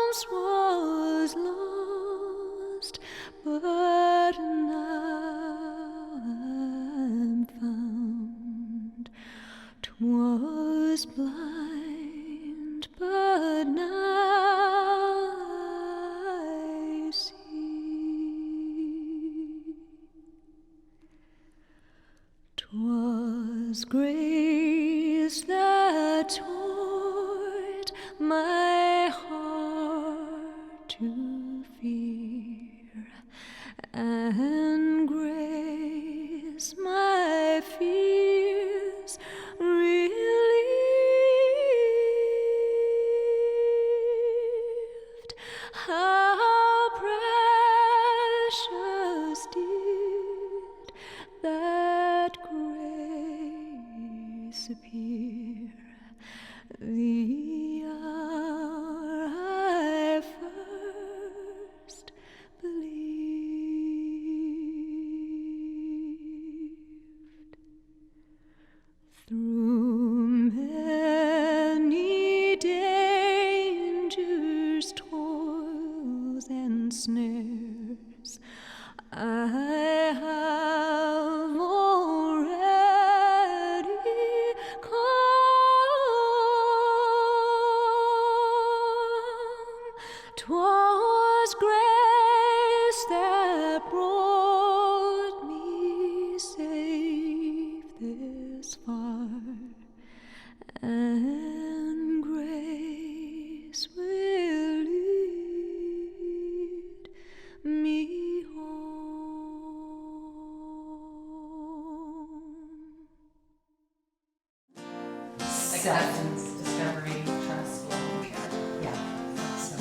once was lost, but now I'm found. 'Twas blind, but now I see. 'Twas grace that taught my heart to fear, and grace my fears relieved. How precious did that grace appear the hour I first believed. Through many dangers, toils, and snares, I have already come. 'Twas grace that brought me safe this far, and grace will lead me home. Acceptance, discovery, trust, love, and care. Yeah. So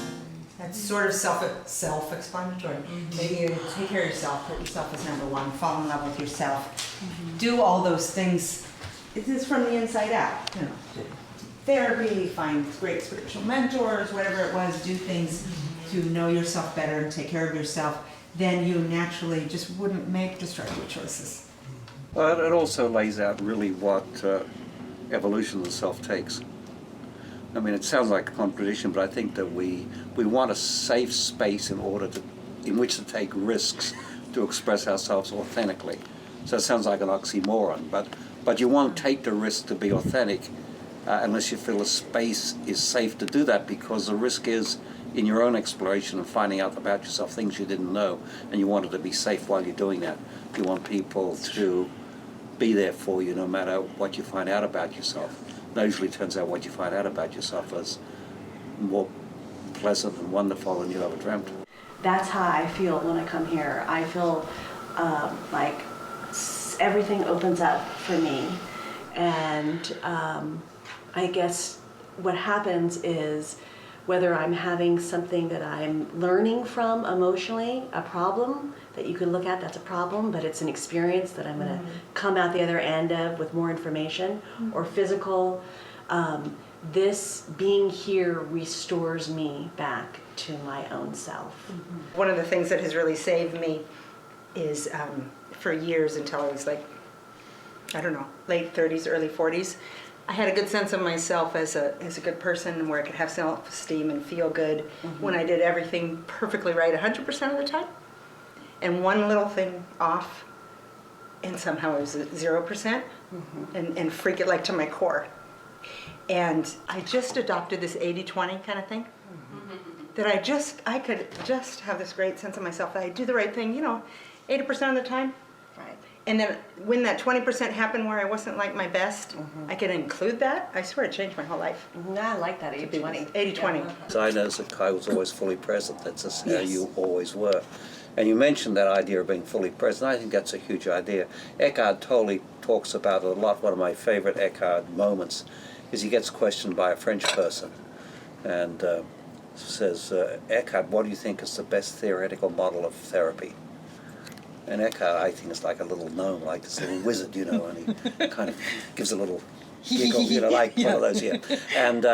that's sort of self-explanatory. Maybe you take care of yourself, put yourself as number one, fall in love with yourself, do all those things. It is from the inside out. You know, therapy, find great spiritual mentors, whatever it was, do things to know yourself better and take care of yourself. Then you naturally just wouldn't make destructive choices. Well, it also lays out really what evolution of the self takes. I mean, it sounds like a contradiction, but I think that we want a safe space in which to take risks to express ourselves authentically. So it sounds like an oxymoron, but you won't take the risk to be authentic unless you feel a space is safe to do that, because the risk is in your own exploration and finding out about yourself things you didn't know, and you want it to be safe while you're doing that. You want people to be there for you no matter what you find out about yourself. It usually turns out what you find out about yourself is more pleasant and wonderful than you ever dreamt. That's how I feel when I come here. I feel like everything opens up for me, and I guess what happens is, whether I'm having something that I'm learning from emotionally, a problem that you can look at, that's a problem, but it's an experience that I'm gonna come out the other end of with more information, or physical, this being here restores me back to my own self. One of the things that has really saved me is for years, until I was like, I don't know, late 30s, early 40s, I had a good sense of myself as a good person, where I could have self-esteem and feel good when I did everything perfectly right 100% of the time. And one little thing off, and somehow it was 0%, and freak it like to my core. And I just adopted this 80-20 kind of thing. That I could just have this great sense of myself that I do the right thing, 80% of the time. Right. And then when that 20% happened where I wasn't like my best, I could include that. I swear it changed my whole life. I like that 80-20. 80-20. So I noticed that Kai was always fully present. That's just how you always were. And you mentioned that idea of being fully present. I think that's a huge idea. Eckhart Tolle talks about it a lot. One of my favorite Eckhart moments is he gets questioned by a French person and says, Eckhart, what do you think is the best theoretical model of therapy? And Eckhart, I think, is like a little gnome, like this little wizard, and he kind of gives a little giggle, like one of those, And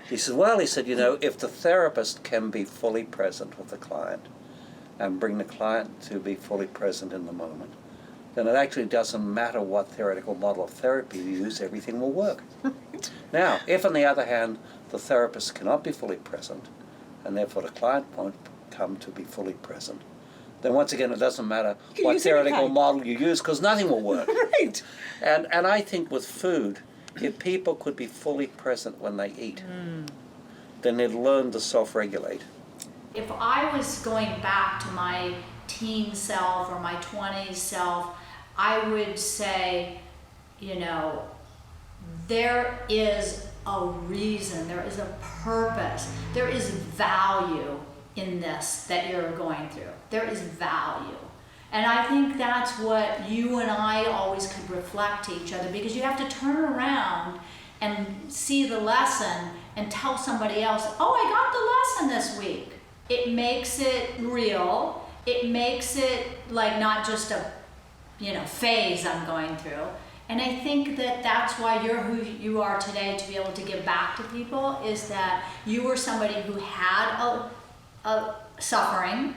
he said, if the therapist can be fully present with the client and bring the client to be fully present in the moment, then it actually doesn't matter what theoretical model of therapy you use, everything will work. Now, if on the other hand, the therapist cannot be fully present, and therefore the client won't come to be fully present, then once again it doesn't matter what theoretical model you use, because nothing will work. Right. And I think with food, if people could be fully present when they eat, then they'd learn to self-regulate. If I was going back to my teen self or my 20s self, I would say, there is a reason, there is a purpose, there is value in this that you're going through. There is value. And I think that's what you and I always could reflect to each other, because you have to turn around and see the lesson and tell somebody else, oh, I got the lesson this week. It makes it real. It makes it like not just a, phase I'm going through. And I think that that's why you're who you are today, to be able to give back to people, is that you were somebody who had a suffering,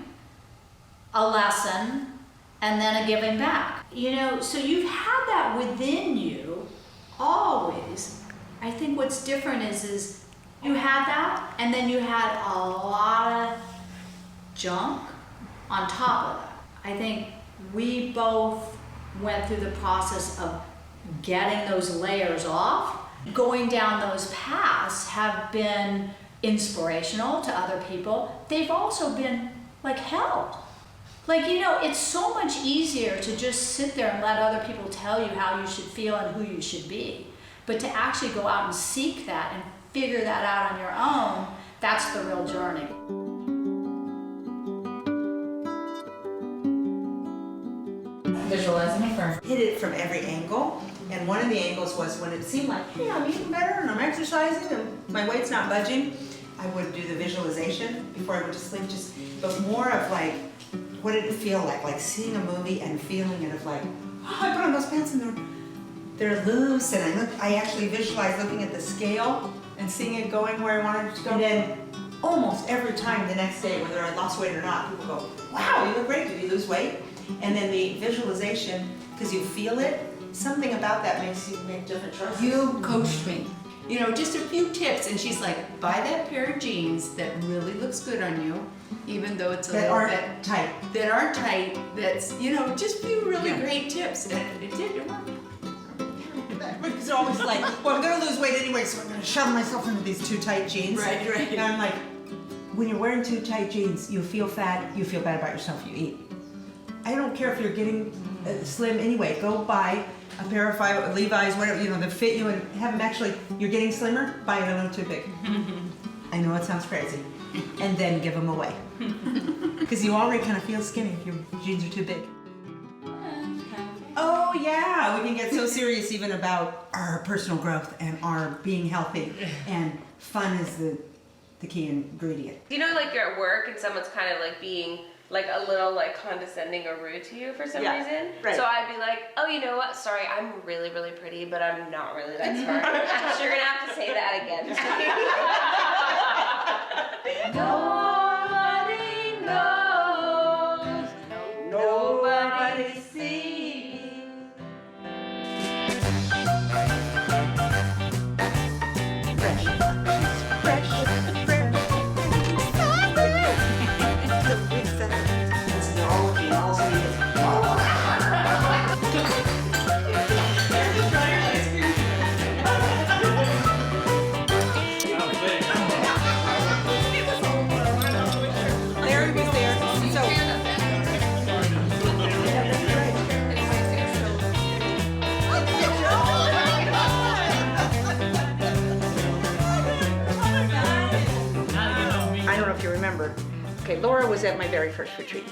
a lesson, and then a giving back. So you've had that within you always. I think what's different is you had that, and then you had a lot of junk on top of that. I think we both went through the process of getting those layers off. Going down those paths have been inspirational to other people. They've also been like hell. It's so much easier to just sit there and let other people tell you how you should feel and who you should be. But to actually go out and seek that and figure that out on your own, that's the real journey. Visualize and affirm. Hit it from every angle. And one of the angles was when it seemed like, hey, I'm eating better and I'm exercising and my weight's not budging, I would do the visualization before I went to sleep, but more of like, what did it feel like seeing a movie and feeling it of like, oh, I put on those pants and they're loose, and I actually visualized looking at the scale and seeing it going where I wanted it to go. And then almost every time the next day, whether I lost weight or not, people go, wow, you look great, did you lose weight? And then the visualization, because you feel it, something about that makes you make different choices. You coached me. Just a few tips, and she's like, buy that pair of jeans that really looks good on you, even though it's a little bit tight. That aren't tight. That's just a few really great tips, and it did work. It's always like, well, I'm gonna lose weight anyway, so I'm gonna shove myself into these too tight jeans. Right. And I'm like, when you're wearing too tight jeans, you feel fat, you feel bad about yourself, you eat. I don't care if you're getting slim anyway. Go buy a pair of Levi's, whatever, that fit you, and have them actually, you're getting slimmer, buy it a little too big. I know it sounds crazy. And then give them away. Because you already kind of feel skinny if your jeans are too big. Oh yeah, we can get so serious even about our personal growth and our being healthy, and fun is the key ingredient. You're at work and someone's kind of being a little condescending or rude to you for some reason. Right. So I'd be like, oh, you know what? Sorry, I'm really, really pretty, but I'm not really that smart. So you're gonna have to say that again. Nobody knows, nobody sees. was at my very first retreat.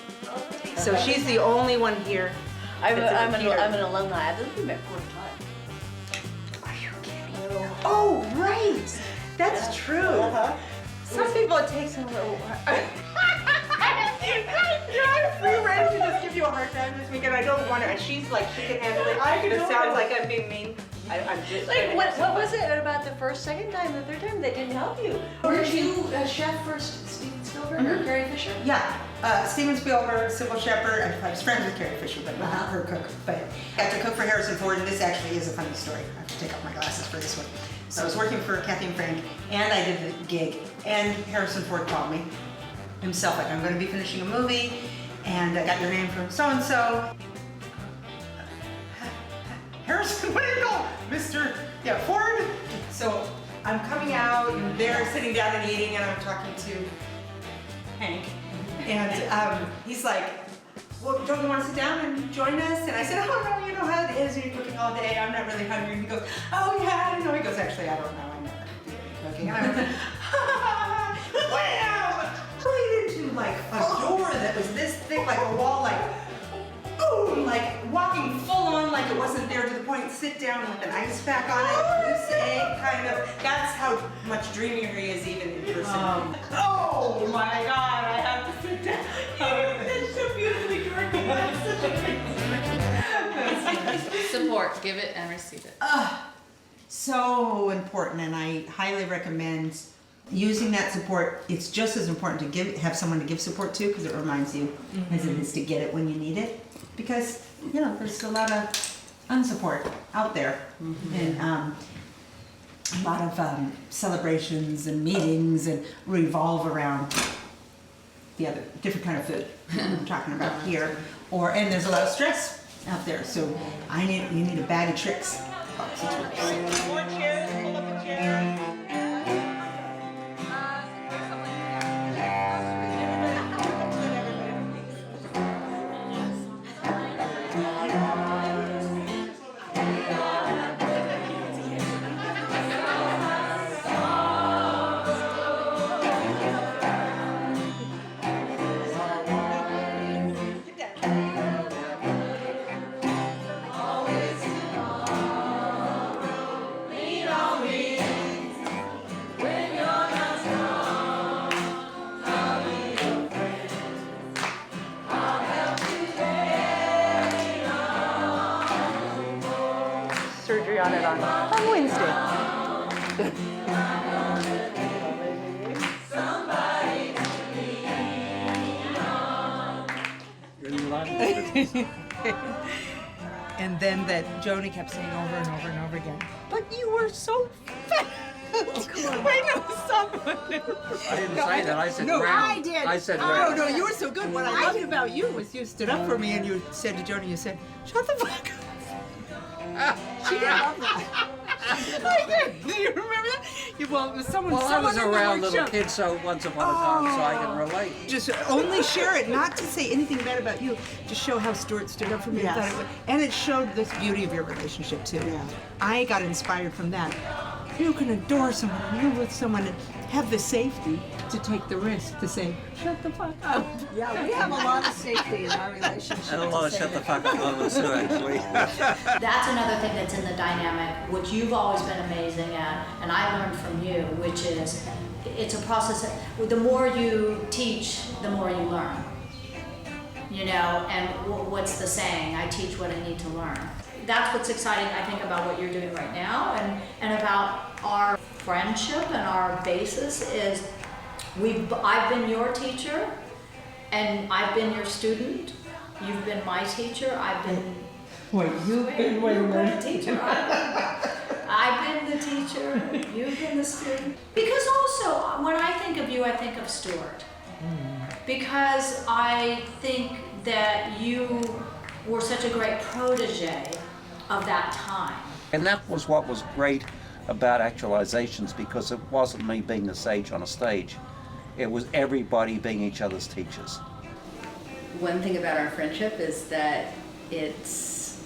So she's the only one here. I'm that's a an repeater. alumni. I've been met 4 times. Are you kidding? Oh, right. That's true. Some people it takes them a little while. We're ready to just give you a hard time this weekend. I don't want to. She's like, she can handle it. It sounds like I'm being mean. I'm just Like, what was it about the first, second time, the third time that didn't help you? Were you a chef for Steven Spielberg or Carrie Fisher? Yeah, Steven Spielberg, Sybil Shepherd. I was friends with Carrie Fisher, but not her cook. But I got to cook for Harrison Ford, and this actually is a funny story. I have to take off my glasses for this one. So I was working for Kathy and Frank, and I did the gig, and Harrison Ford called me himself, like, I'm going to be finishing a movie, and I got your name from so-and-so. Harrison, what do you call Mr. Ford? So I'm coming out, and they're sitting down and eating, and I'm talking to Hank. And he's like, well, don't you want to sit down and join us? And I said, oh no, you know how it is, you're cooking all day, I'm not really hungry. And he goes, oh yeah, I know. He goes, actually, I don't know, I never do any cooking. And I went, wham! Right into like a door that was this thick, like a wall, like, boom, like walking full on like it wasn't there, to the point, sit down with an ice pack on it, loose egg, kind of. That's how much dreamier he is even in person. Oh my God, I have to sit down. That's so beautifully working. That's such a great Support, give it and receive it. So important, and I highly recommend using that support. It's just as important to have someone to give support to, because it reminds you as it is to get it when you need it. Because, you know, there's a lot of unsupport out there, and a lot of celebrations and meetings and revolve around the other different kind of food I'm talking about here, and there's a lot of stress out there. So you need a bag of tricks. More chairs, pull up a chair. Surgery on it on Wednesday. And then that Joni kept saying over and over and over again, but you were so fat. Oh, come on. I know someone. I didn't say that. I said no, round. I did. I said oh, round. no, you were so good. What I loved about you was you stood up for me and you said to Joni, you said, shut the fuck up. She did love that. I did. Do you remember that? It was someone. Well, I was someone around in the little show. kids, so once upon a time, so I can relate. Just only share it, not to say anything bad about you. Just show how Stuart stood up for me. Yes. And, thought it would, and it showed this beauty of your relationship too. Yeah. I got inspired from that. You can adore someone, and you're with someone, and have the safety to take the risk to say, shut the fuck up. Yeah, we have a lot of safety in our relationship. And a lot of shut the fuck up moments too, actually. That's another thing that's in the dynamic, which you've always been amazing at, and I learned from you, which is it's a process that the more you teach, the more you learn. You know, and what's the saying? I teach what I need to learn. That's what's exciting, I think, about what you're doing right now, and about our friendship and our basis is I've been your teacher, and I've been your student. You've been my teacher. I've been. Wait, you've been the teacher. I've been the teacher. You've been the student. Because also, when I think of you, I think of Stuart. Because I think that you were such a great protege of that time. And that was what was great about Actualizations, because it wasn't me being a sage on a stage. It was everybody being each other's teachers. One thing about our friendship is that it's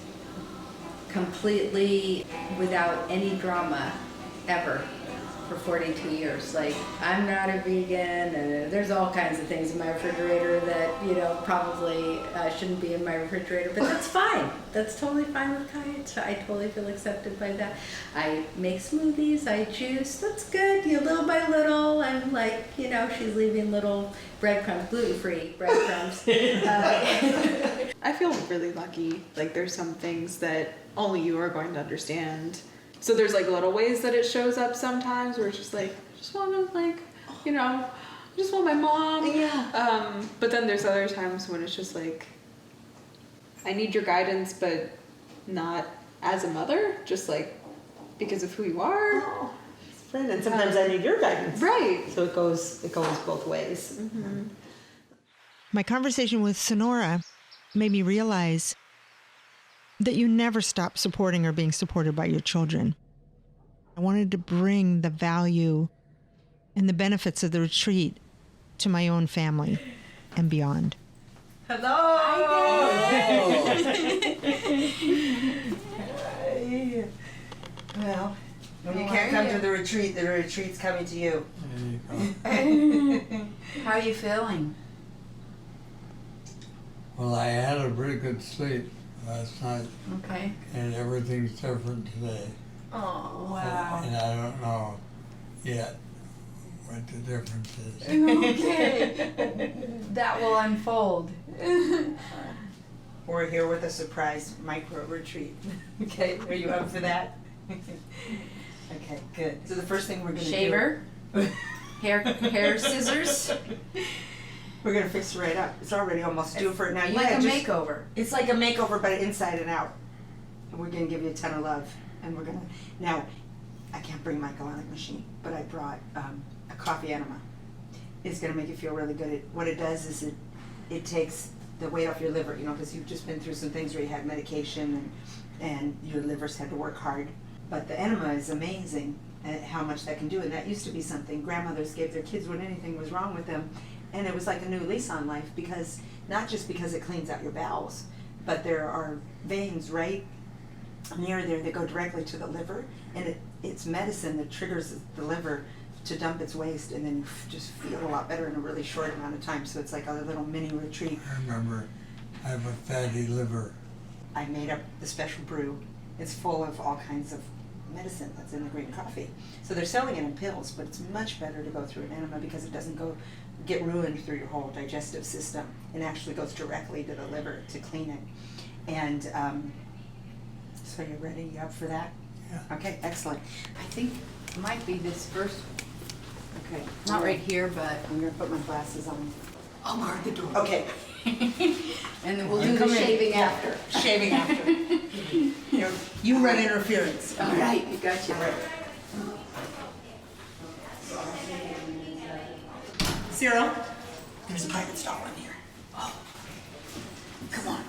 completely without any drama ever. for 42 years. Like, I'm not a vegan, and there's all kinds of things in my refrigerator that, you know, probably shouldn't be in my refrigerator, but that's fine. That's totally fine with Kai. I totally feel accepted by that. I make smoothies, I juice, that's good. You know, little by little, I'm like, you know, she's leaving little breadcrumbs, gluten-free breadcrumbs. I feel really lucky. Like, there's some things that only you are going to understand. So there's like little ways that it shows up sometimes where it's just like, I just want to, like, you know, I just want my mom. Yeah. But then there's other times when it's just like, I need your guidance, but not as a mother, just like because of who you are. Oh, friend, and sometimes I need your guidance. Right. So it goes both ways. Mm-hmm. My conversation with Sonora made me realize that you never stop supporting or being supported by your children. I wanted to bring the value and the benefits of the retreat to my own family and beyond. Hello! Well, when you can't come to the retreat's coming to you. How are you feeling? Well, I had a pretty good sleep last night. Okay. And everything's different today. Oh, wow. And I don't know yet what the difference is. Okay. That will unfold. We're here with a surprise micro retreat. Okay, are you up for that? Okay, good. So the first thing we're gonna Shaver? do. Hair scissors? We're gonna fix it right up. It's already almost due for it now. You Like had a just- makeover. It's like a makeover, but inside and out. And we're gonna give you a ton of love. And we're gonna, now, I can't bring my colonic machine, but I brought a coffee enema. It's gonna make you feel really good. What it does is it takes the weight off your liver, you know, because you've just been through some things where you had medication and your liver's had to work hard. But the enema is amazing at how much that can do. And that used to be something grandmothers gave their kids when anything was wrong with them. And it was like a new lease on life, because not just because it cleans out your bowels, but there are veins right near there that go directly to the liver, and it's medicine that triggers the liver to dump its waste, and then you just feel a lot better in a really short amount of time. So it's like a little mini retreat. I remember I have a fatty liver. I made up the special brew. It's full of all kinds of medicine that's in the green coffee. So they're selling it in pills, but it's much better to go through an enema because it doesn't get ruined through your whole digestive system. It actually goes directly to the liver to clean it. And so you're ready? You up for that? Yeah. Okay, excellent. I think it might be this first. Okay. Not right here, but I'm gonna put my glasses on. I'll guard the door. Okay. And then we'll You do come the in. shaving Yeah. after. Shaving after. You run interference. All right, you got you. Cyril, there's a pirate stall in here. Oh, come on.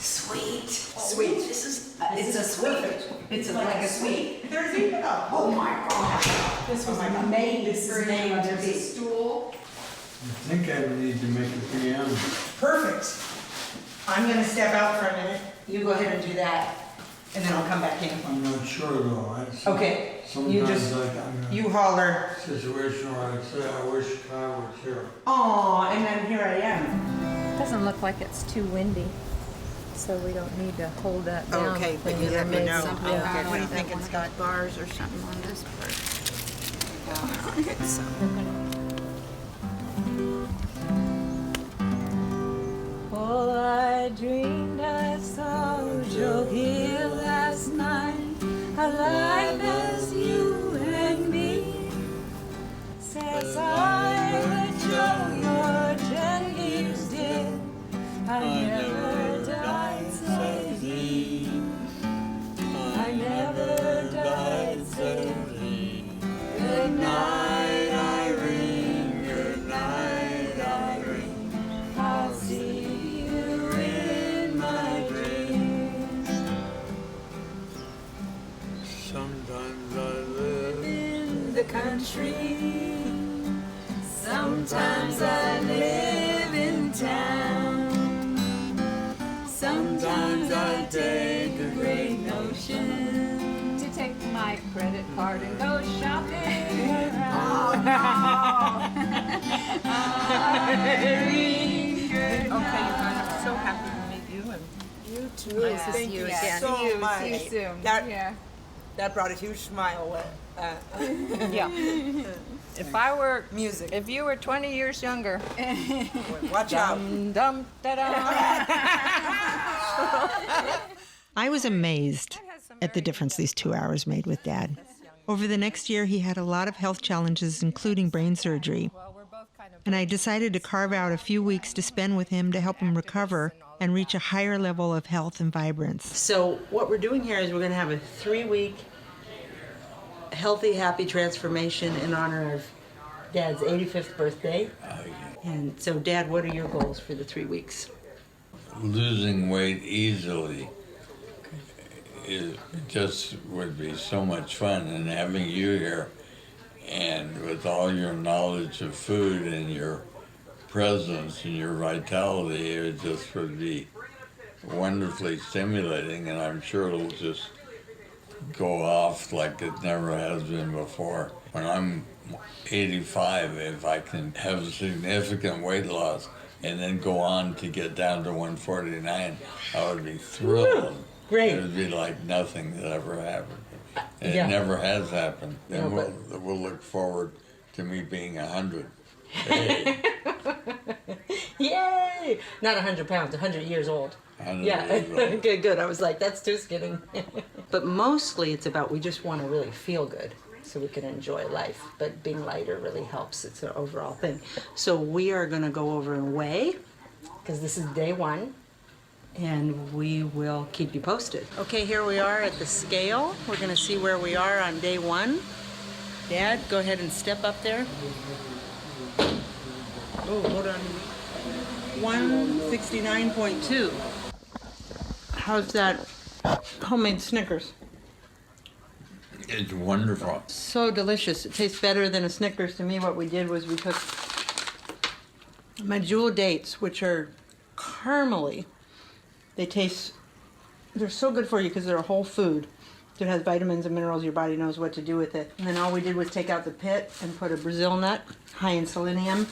Sweet. Sweet. This is it's a sweet. It's like a sweet. There's even a. Oh my gosh. This was made This is made to There's be. a stool. I think I would need to make a piano. Perfect. I'm gonna step out for a minute. You go ahead and do that, and then I'll come back in. I'm not sure though. Okay. Sometimes You just like I'm in a you holler. situation where I say I wish Kai was here. Aw, and then here I am. Doesn't look like it's too windy, so we don't need to hold that down. Okay, but Thing you that let me made know. something Okay. out of What do you it. think it's got? Bars or something on this part. Okay, so. Oh, I dreamed I saw Joe here last night, alive as you and me. Says I would Joe, you're 10 years dead. I never died, said he. I never died, said he. Good night, Irene. Good night, Irene. I'll see you in my dreams. Sometimes I live In the country. Sometimes I live in town. Sometimes I take the great ocean. credit card and go shopping. Okay, you guys, I'm so happy to meet you and You too. Nice to see you again. so See you much. soon. That, that brought a huge smile. Yeah. If I were music, if you were 20 years younger, Watch out. dum da da. I was amazed at the difference these 2 hours made with Dad. Over the next year, he had a lot of health challenges, including brain surgery. And I decided to carve out a few weeks to spend with him to help him recover and reach a higher level of health and vibrance. So what we're doing here is we're going to have a 3-week healthy, happy transformation in honor of Dad's 85th birthday. And so, Dad, what are your goals for the 3 weeks? Losing weight easily. It just would be so much fun, and having you here and with all your knowledge of food and your presence and your vitality, it just would be wonderfully stimulating, and I'm sure it'll just go off like it never has been before. When I'm 85, if I can have significant weight loss and then go on to get down to 149, I would be thrilled. Great. It would be like nothing that ever happened. And Yeah. it never has happened. And No, we'll look forward to me being 100. Hey, Yay! Not 100 pounds, 100 years old. 100 Yeah, years old. good. I was like, that's too skinny. But mostly it's about we just want to really feel good so we can enjoy life. But being lighter really helps. It's an overall thing. So we are going to go over and weigh because this is day 1. And we will keep you posted. Okay, here we are at the scale. We're going to see where we are on day 1. Dad, go ahead and step up there. Oh, hold on. 169.2. How's that homemade Snickers? It's wonderful. So delicious. It tastes better than a Snickers to me. What we did was we took my Jewel dates, which are caramely. They're so good for you because they're a whole food. It has vitamins and minerals. Your body knows what to do with it. And then all we did was take out the pit and put a Brazil nut, high in selenium,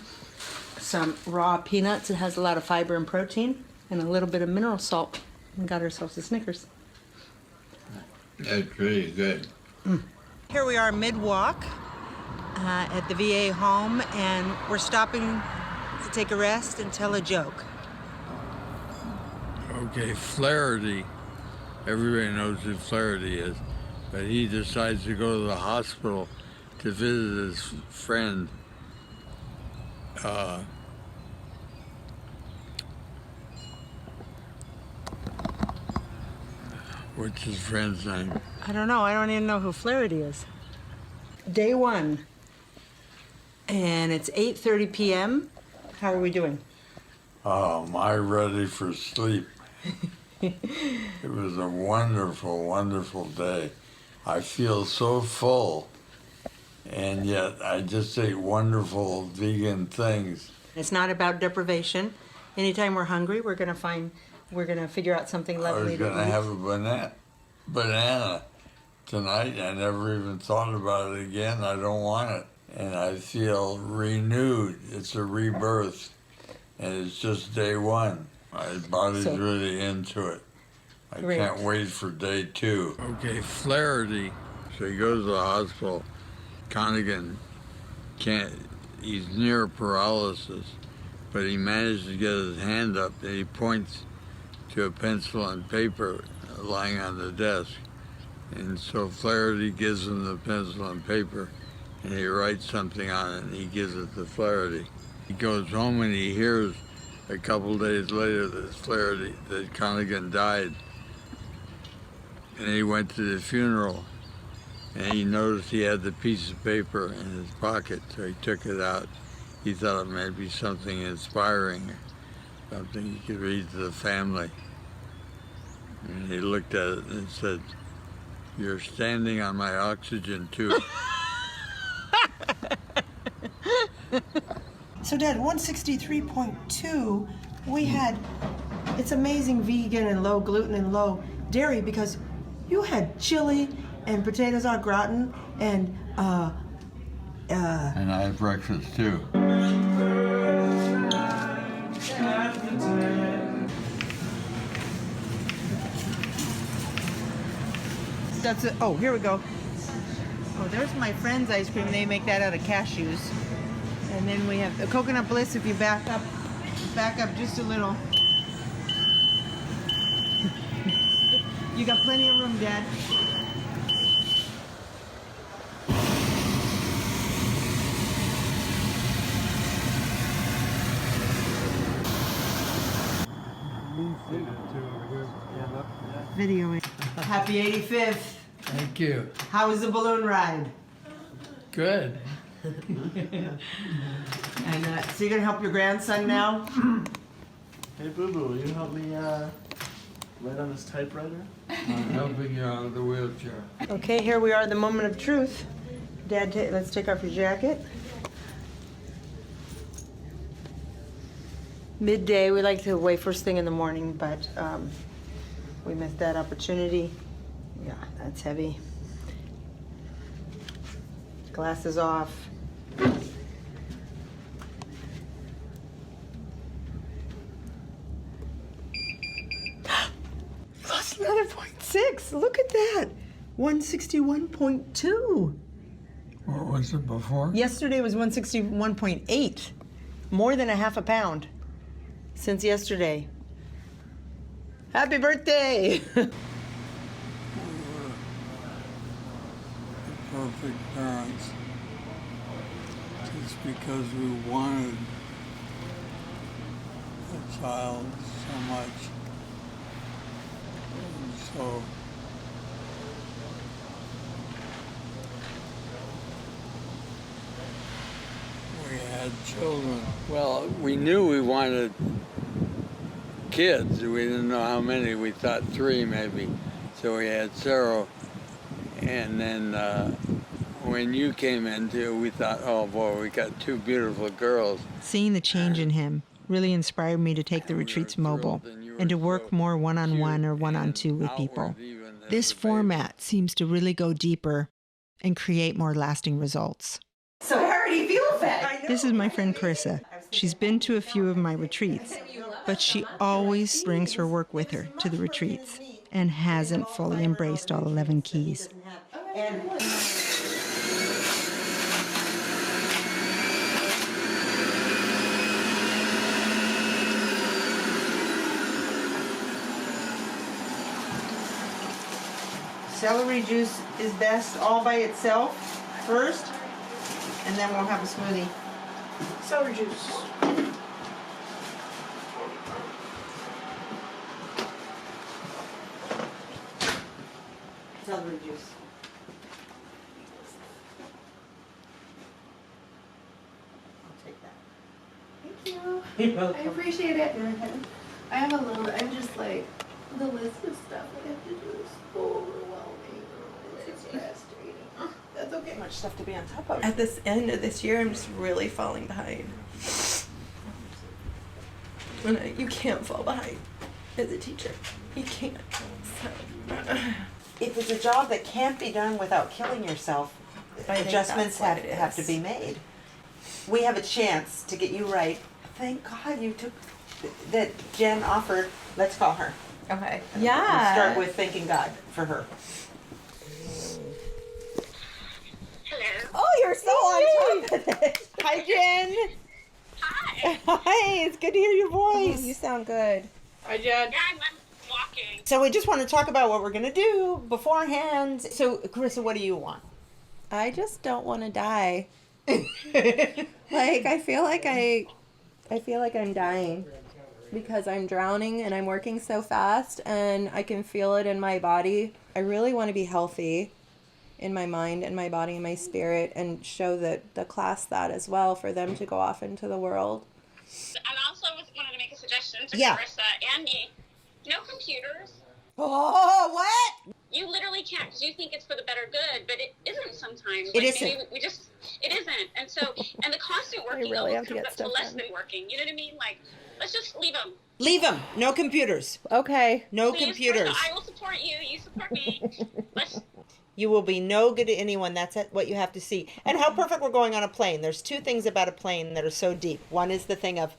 some raw peanuts. It has a lot of fiber and protein, and a little bit of mineral salt. And got ourselves a Snickers. That's really good. Here we are mid-walk at the VA home, and we're stopping to take a rest and tell a joke. Okay, Flaherty. Everybody knows who Flaherty is, but he decides to go to the hospital to visit his friend. What's his friend's name? I don't know. I don't even know who Flaherty is. Day 1, and it's 8:30 p.m. How are we doing? Am I ready for sleep? It was a wonderful, wonderful day. I feel so full, and yet I just ate wonderful vegan things. It's not about deprivation. Anytime we're hungry, we're gonna figure out something I lovely was to going to eat. have a banana tonight. I never even thought about it again. I don't want it. And I feel renewed. It's a rebirth. And it's just day 1. My body's So- really into it. I Great. can't wait for day 2. Okay, Flaherty. So he goes to the hospital. Connigan he's near paralysis, but he managed to get his hand up and he points to a pencil and paper lying on the desk. And so Flaherty gives him the pencil and paper and he writes something on it and he gives it to Flaherty. He goes home and he hears a couple days later that Connigan died. And he went to the funeral and he noticed he had the piece of paper in his pocket, so he took it out. He thought it might be something inspiring, something he could read to the family. And he looked at it and said, "You're standing on my oxygen tube." So Dad, 163.2, it's amazing vegan and low gluten and low dairy because you had chili and potatoes au gratin, and And I have breakfast too. That's it. Oh, here we go. Oh, there's my friend's ice cream. They make that out of cashews. And then we have the coconut bliss. If you back up just a little. You got plenty of room, Dad. Videoing. Happy 85th. Thank you. How was the balloon ride? Good. And so you're gonna help your grandson now? Hey, Boo Boo, will you help me write on this typewriter? I'm helping you out of the wheelchair. Okay, here we are at the moment of truth. Dad, let's take off your jacket. Midday, we like to wait first thing in the morning, but we missed that opportunity. Yeah, that's heavy. Glasses off. Lost another 0.6. Look at that. 161.2. What was it before? Yesterday was 161.8. More than a half a pound since yesterday. Happy birthday! Perfect parents. Just because we wanted a child so much. And so we had children. Well, we knew we wanted kids. We didn't know how many. We thought 3 maybe. So we had Sarah. And then when you came in too, we thought, oh boy, we got 2 beautiful girls. Seeing the change in him really inspired me to take the retreats mobile and to work more one-on-one or one-on-two with people. This format seems to really go deeper and create more lasting results. So I already feel fat. This is my friend Carissa. She's been to a few of my retreats, but she always brings her work with her to the retreats and hasn't fully embraced all 11 keys. Celery juice is best all by itself first, and then we'll have a smoothie. Celery juice. Celery juice. I'll take that. Thank you. You're welcome. I appreciate it. I have a little, I'm just like, the list of stuff I have to do is so overwhelming. It's frustrating. That's okay. Much stuff to be on top of. At this end of this year, I'm just really falling behind. And you can't fall behind as a teacher. You can't. So. If it's a job that can't be done without killing yourself, I think adjustments that's what it have to is. be made. We have a chance to get you right. Thank God you took that Jen offered. Let's call her. Okay. And Yeah. start with thanking God for her. Oh, you're so on top of it. Hi, Jen. Hi. Hi. It's good to hear your voice. You sound good. Hi, Jen. Yeah, I'm walking. So we just want to talk about what we're gonna do beforehand. So, Carissa, what do you want? I just don't want to die. Like I feel like I'm dying because I'm drowning and I'm working so fast and I can feel it in my body. I really want to be healthy in my mind and my body and my spirit and show the class that as well for them to go off into the world. And also wanted to make a suggestion to Yeah. Carissa and me. No computers. Oh, what? You literally can't because you think it's for the better good, but it isn't sometimes. It isn't. Maybe it isn't. And so, and the constant working really have almost to comes get up to stuff less done. than working. You know what I mean? Like, let's just leave them. Leave them. No computers. Okay. No Please, computers. Carissa, I will support you. You support me. Let's You will be no good to anyone. That's what you have to see. And how perfect we're going on a plane. There's two things about a plane that are so deep. One is the thing of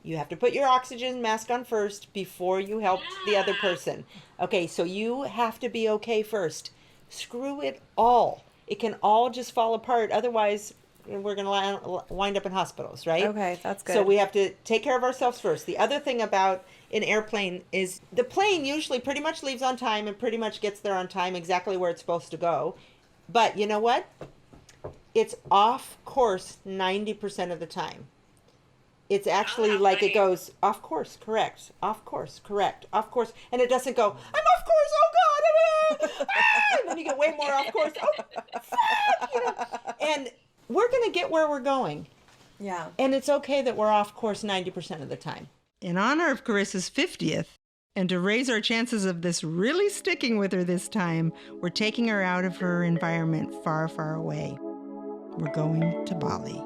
you have to put your oxygen mask on first before you help the other person. Okay, so you have to be okay first. Screw it all. It can all just fall apart. Otherwise, we're going to wind up in hospitals, right? Okay, that's good. So we have to take care of ourselves first. The other thing about an airplane is the plane usually pretty much leaves on time and pretty much gets there on time exactly where it's supposed to go. But you know what? It's off course 90% of the time. It's actually like it goes off course, correct, off course, correct, off course, and it doesn't go, I'm off course, oh God, and then you get way more off course, oh, fuck, you know. And we're going to get where we're going. Yeah. And it's okay that we're off course 90% of the time. In honor of Carissa's 50th, and to raise our chances of this really sticking with her this time, we're taking her out of her environment far, far away. We're going to Bali.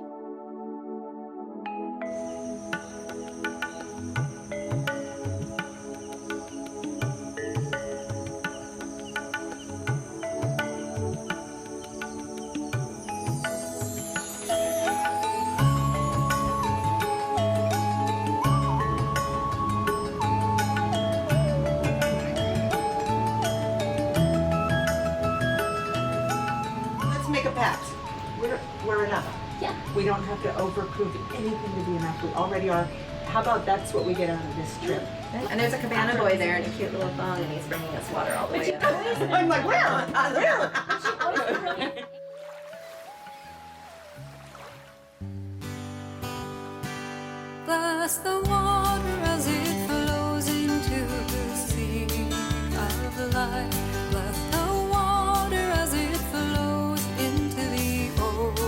Make a pact. We're enough. Yeah. We don't have to overprove anything to be enough. We already are. How about that's what we get out of this trip? And there's a cabana boy there in a cute little phone, and he's bringing us water all the way up. I'm like, where? Bless the water as it flows into the sea of life. Bless the water as it flows into the ocean.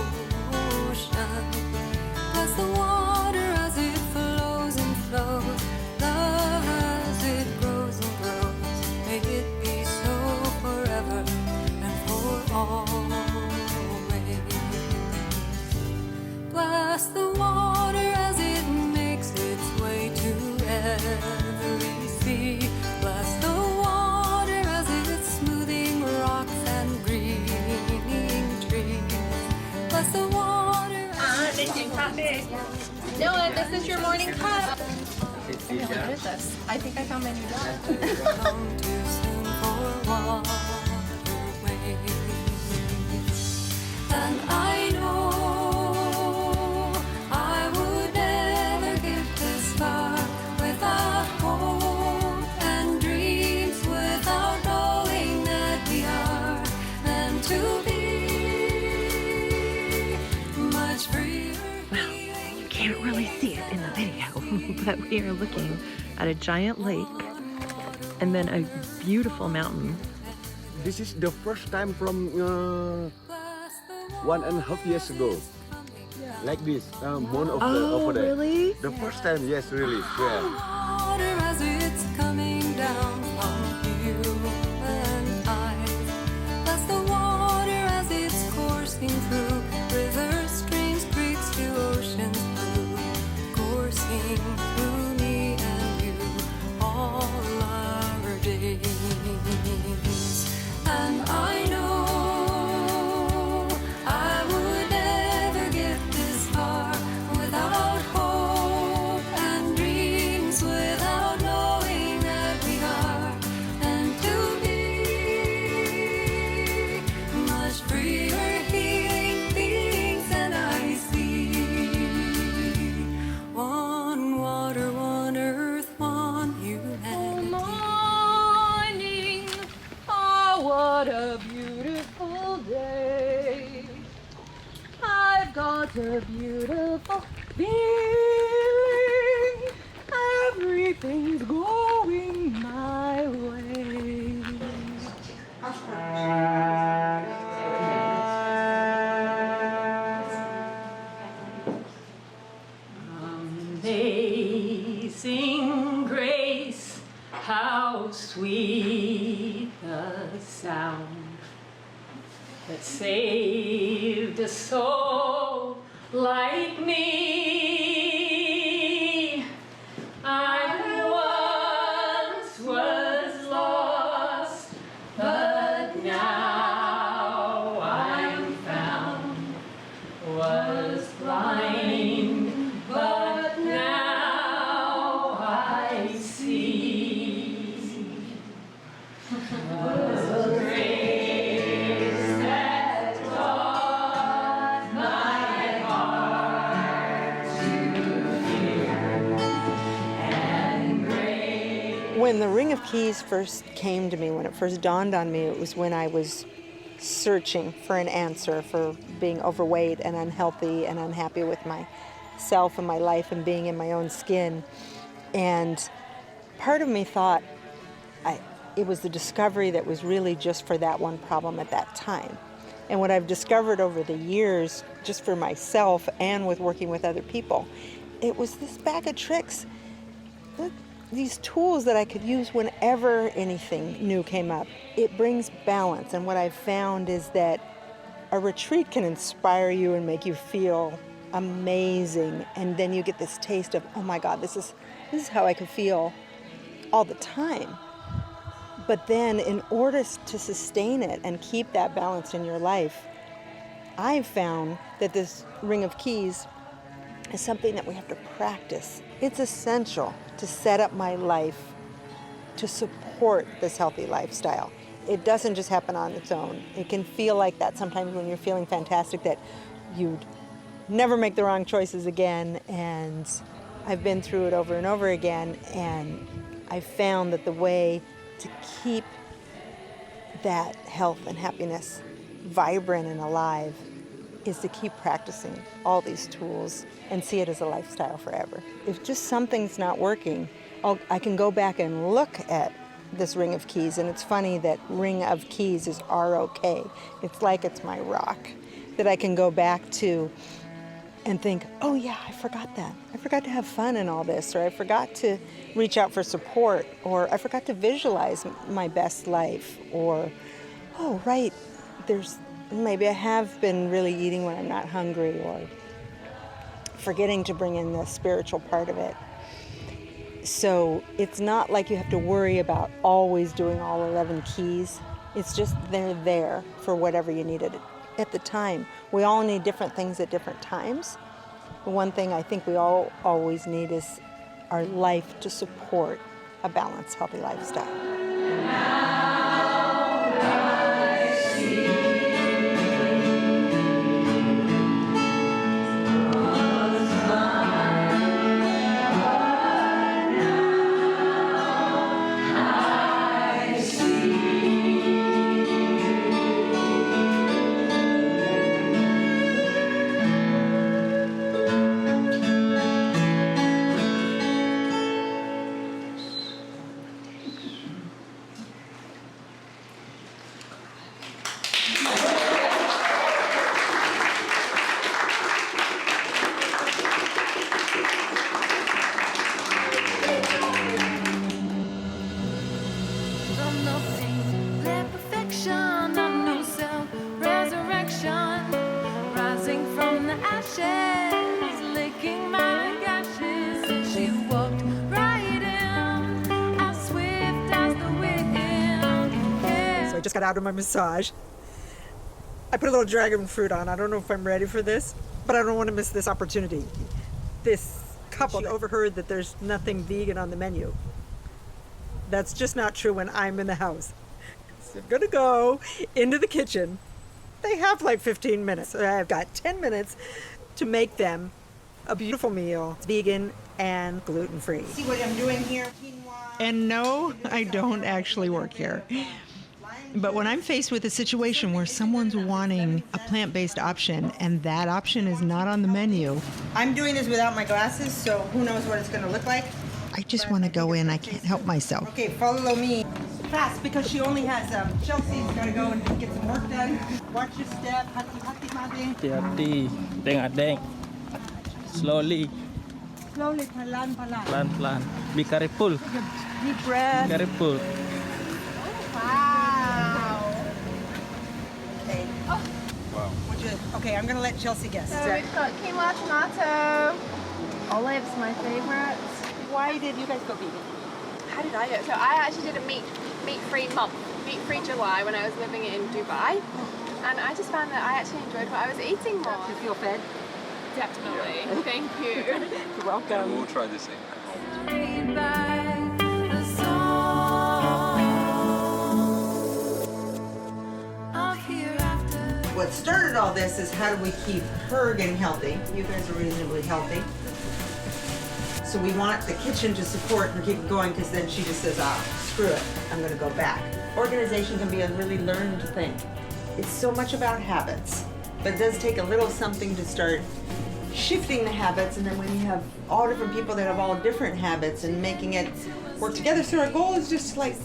Bless the water as it flows and flows. Love as it grows and grows. May it be so forever and for always. Bless the water as it makes its way to every sea. Bless the water as it's smoothing rocks and greening trees. Bless the water as Making coffee. Noah, this is your morning cup. What is this? I think I found my new job. too soon for waterways. And I know I would never get this far without hope and dreams, without knowing that we are meant to be much freer. Well, you can't really see it in the video, but we are looking at a giant lake and then a beautiful mountain. This is the first time from 1.5 years ago. Like this, one of the over there. Really? The first time, yes, really. Yeah. Water as it's coming down from human eyes. That's the water as it's coursing through rivers, streams, creeks to oceans blue, coursing through me and you all our days. And I know I would never get this far without hope and dreams, without knowing that we are meant to be much freer, healing beings. And I see one water, one earth, one humanity. Morning, oh what a beautiful day. I've got a beautiful feeling. Everything's going my way. Amazing grace, how sweet the sound that saved a soul like me. I once was lost, but now When the Ring of Keys first came to me, when it first dawned on me, it was when I was searching for an answer for being overweight and unhealthy and unhappy with myself and my life and being in my own skin. And part of me thought it was the discovery that was really just for that one problem at that time. And what I've discovered over the years, just for myself and with working with other people, it was this bag of tricks, these tools that I could use whenever anything new came up. It brings balance, and what I've found is that a retreat can inspire you and make you feel amazing, and then you get this taste of, oh my God, this is how I could feel all the time. But then in order to sustain it and keep that balance in your life, I've found that this Ring of Keys is something that we have to practice. It's essential to set up my life to support this healthy lifestyle. It doesn't just happen on its own. It can feel like that sometimes when you're feeling fantastic, that you'd never make the wrong choices again. And I've been through it over and over again, and I've found that the way to keep that health and happiness vibrant and alive is to keep practicing all these tools and see it as a lifestyle forever. If just something's not working, I can go back and look at this Ring of Keys, and it's funny that Ring of Keys is R-O-K. It's like it's my rock that I can go back to and think, oh yeah, I forgot that. I forgot to have fun in all this, or I forgot to reach out for support, or I forgot to visualize my best life, or, oh right, maybe I have been really eating when I'm not hungry, or forgetting to bring in the spiritual part of it. So it's not like you have to worry about always doing all 11 keys. It's just they're there for whatever you needed at the time. We all need different things at different times. The one thing I think we all always need is our life to support a balanced, healthy lifestyle. I just got out of my massage. I put a little dragon fruit on. I don't know if I'm ready for this, but I don't want to miss this opportunity. This couple overheard that there's nothing vegan on the menu. That's just not true when I'm in the house. So I'm gonna go into the kitchen. They have like 15 minutes. I've got 10 minutes to make them a beautiful meal. It's vegan and gluten-free. See what I'm doing here? And no, I don't actually work here. But when I'm faced with a situation where someone's wanting a plant-based option and that option is not on the menu, I'm doing this without my glasses, so who knows what it's going to look like. I just want to go in. I can't help myself. Okay, follow me. Fast, because she only has, Chelsea's got to go and get some work done. Watch your step. Hati-hati, Made. Hati-hati. Deng-adeng. Slowly. Slowly, pelan-pelan. Pelan-pelan. Be careful. Deep breath. Careful. Okay, I'm gonna let Chelsea guess. So we've got quinoa, tomato, olives, my favorite. Why did you guys go vegan? How did I go? So I actually did a meat-free month, meat-free July when I was living in Dubai. And I just found that I actually enjoyed what I was eating more. Do you feel fed? Definitely. Thank you. You're welcome. We'll try this thing. What started all this is how do we keep her getting healthy? You guys are reasonably healthy. So we want the kitchen to support her keep going because then she just says, screw it, I'm gonna go back. Organization can be a really learned thing. It's so much about habits, but it does take a little something to start shifting the habits, and then when you have all different people that have all different habits and making it work together. So our goal is just like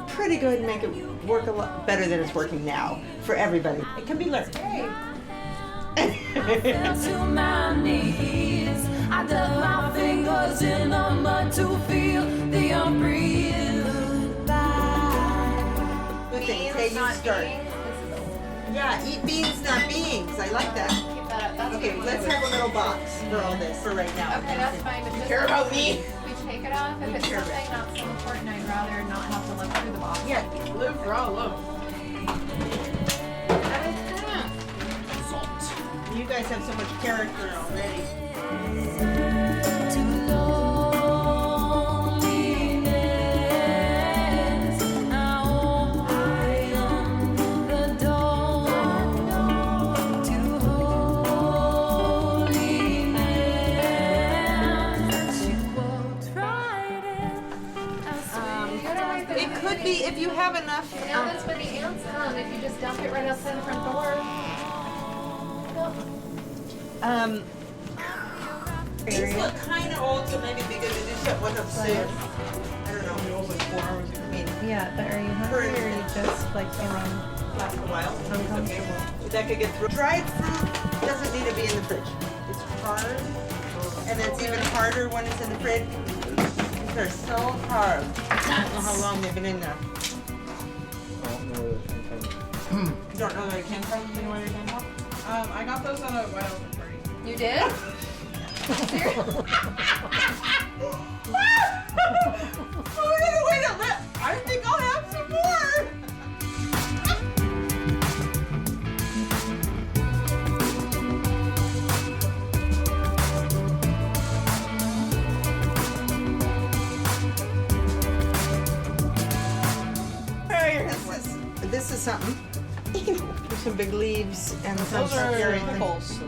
pretty good and make it work a lot better than it's working now for everybody. It can be learned. To my knees, I dug my fingers in the mud to feel the unbreathed. Good thing. Hey, you start. Yeah, eat beans, not beings. I like that. Okay, let's have a little box for all this for right now. Okay, that's fine. But Care about me? We take it off. If it's something not so important, I'd rather not have to look through the box. Yeah, live for all of You guys have so much character already. It could be if you have enough. You know, that's when the ants come. If you just dump it right outside the front door. These look kind of old, so maybe be good to do something with them soon. I don't know. I mean, Yeah, but are you hungry or are you just like feeling last a while. uncomfortable? That could get through. Dried fruit doesn't need to be in the fridge. It's hard, and it's even harder when it's in the fridge. They're so hard. I don't know how long they've been in there. You don't know where they came from? You know where they came from? I got those at a wide open party. You did? Wait a minute. I think I'll have some more. This is something. There's some big leaves and some scary things.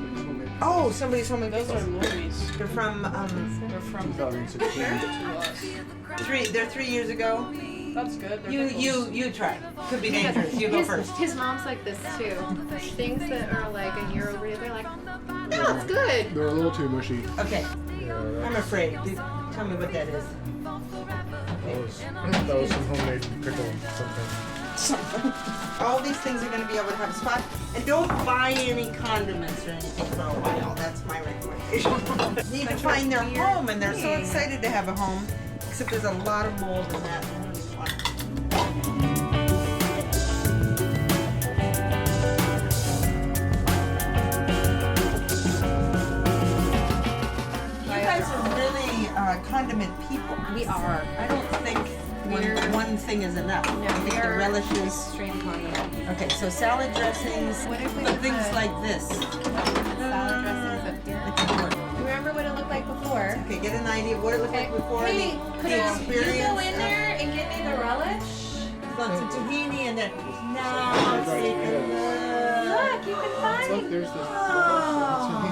Oh, somebody told me Those are Louis. They're from They're from They're 3 years ago. That's good. They're You try. Could be dangerous. You go first. His mom's like this too. Things that are like a year over, they're like, no, it's good. They're a little too mushy. Okay. I'm afraid. Tell me what that is. That was some homemade pickle something. All these things are going to be able to have a spot. And don't buy any condiments or anything for a while. That's my recommendation. They need to find their home, and they're so excited to have a home. Except there's a lot of mold in that. You guys are really condiment people. We are. I don't think one thing is enough. No, I think we the are relishes. extreme condiment. Okay, so salad dressings, What if we but things put like this. salad dressings up here? Remember what it looked like before? Okay, get an idea of what it looked like before. Hey, the could you experience. go in there and get me the relish? Lots of tahini and then now take a Look, you can find. Look, there's the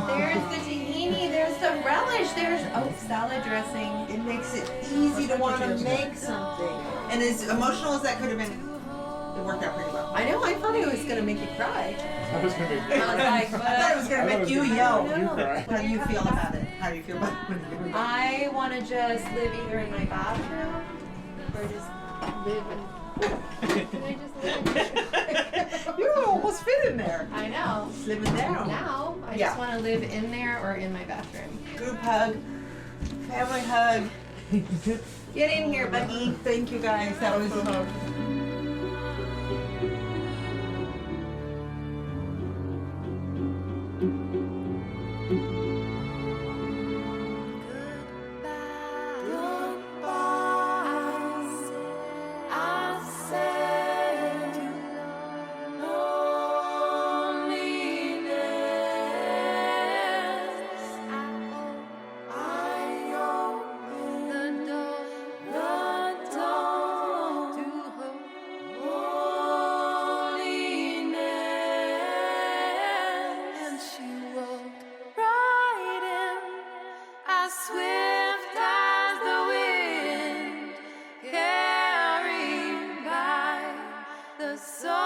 There's the tahini. There's the relish. There's salad dressing. It makes it easy to want to make something. And as emotional as that could have been, it worked out pretty well. I know, I thought it was gonna make you cry. That was gonna be I was like, I thought it was going to make you I yell. thought it was gonna make you How do you feel about it? How do you feel about it? I want to just live either in my bathroom or just live in. Can I just live in You almost fit in there. I know. Just living down. Now, I Yeah. just want to live in there or in my bathroom. Group hug, family hug. Get in here, Bucky. Thank you guys. That was a hug. so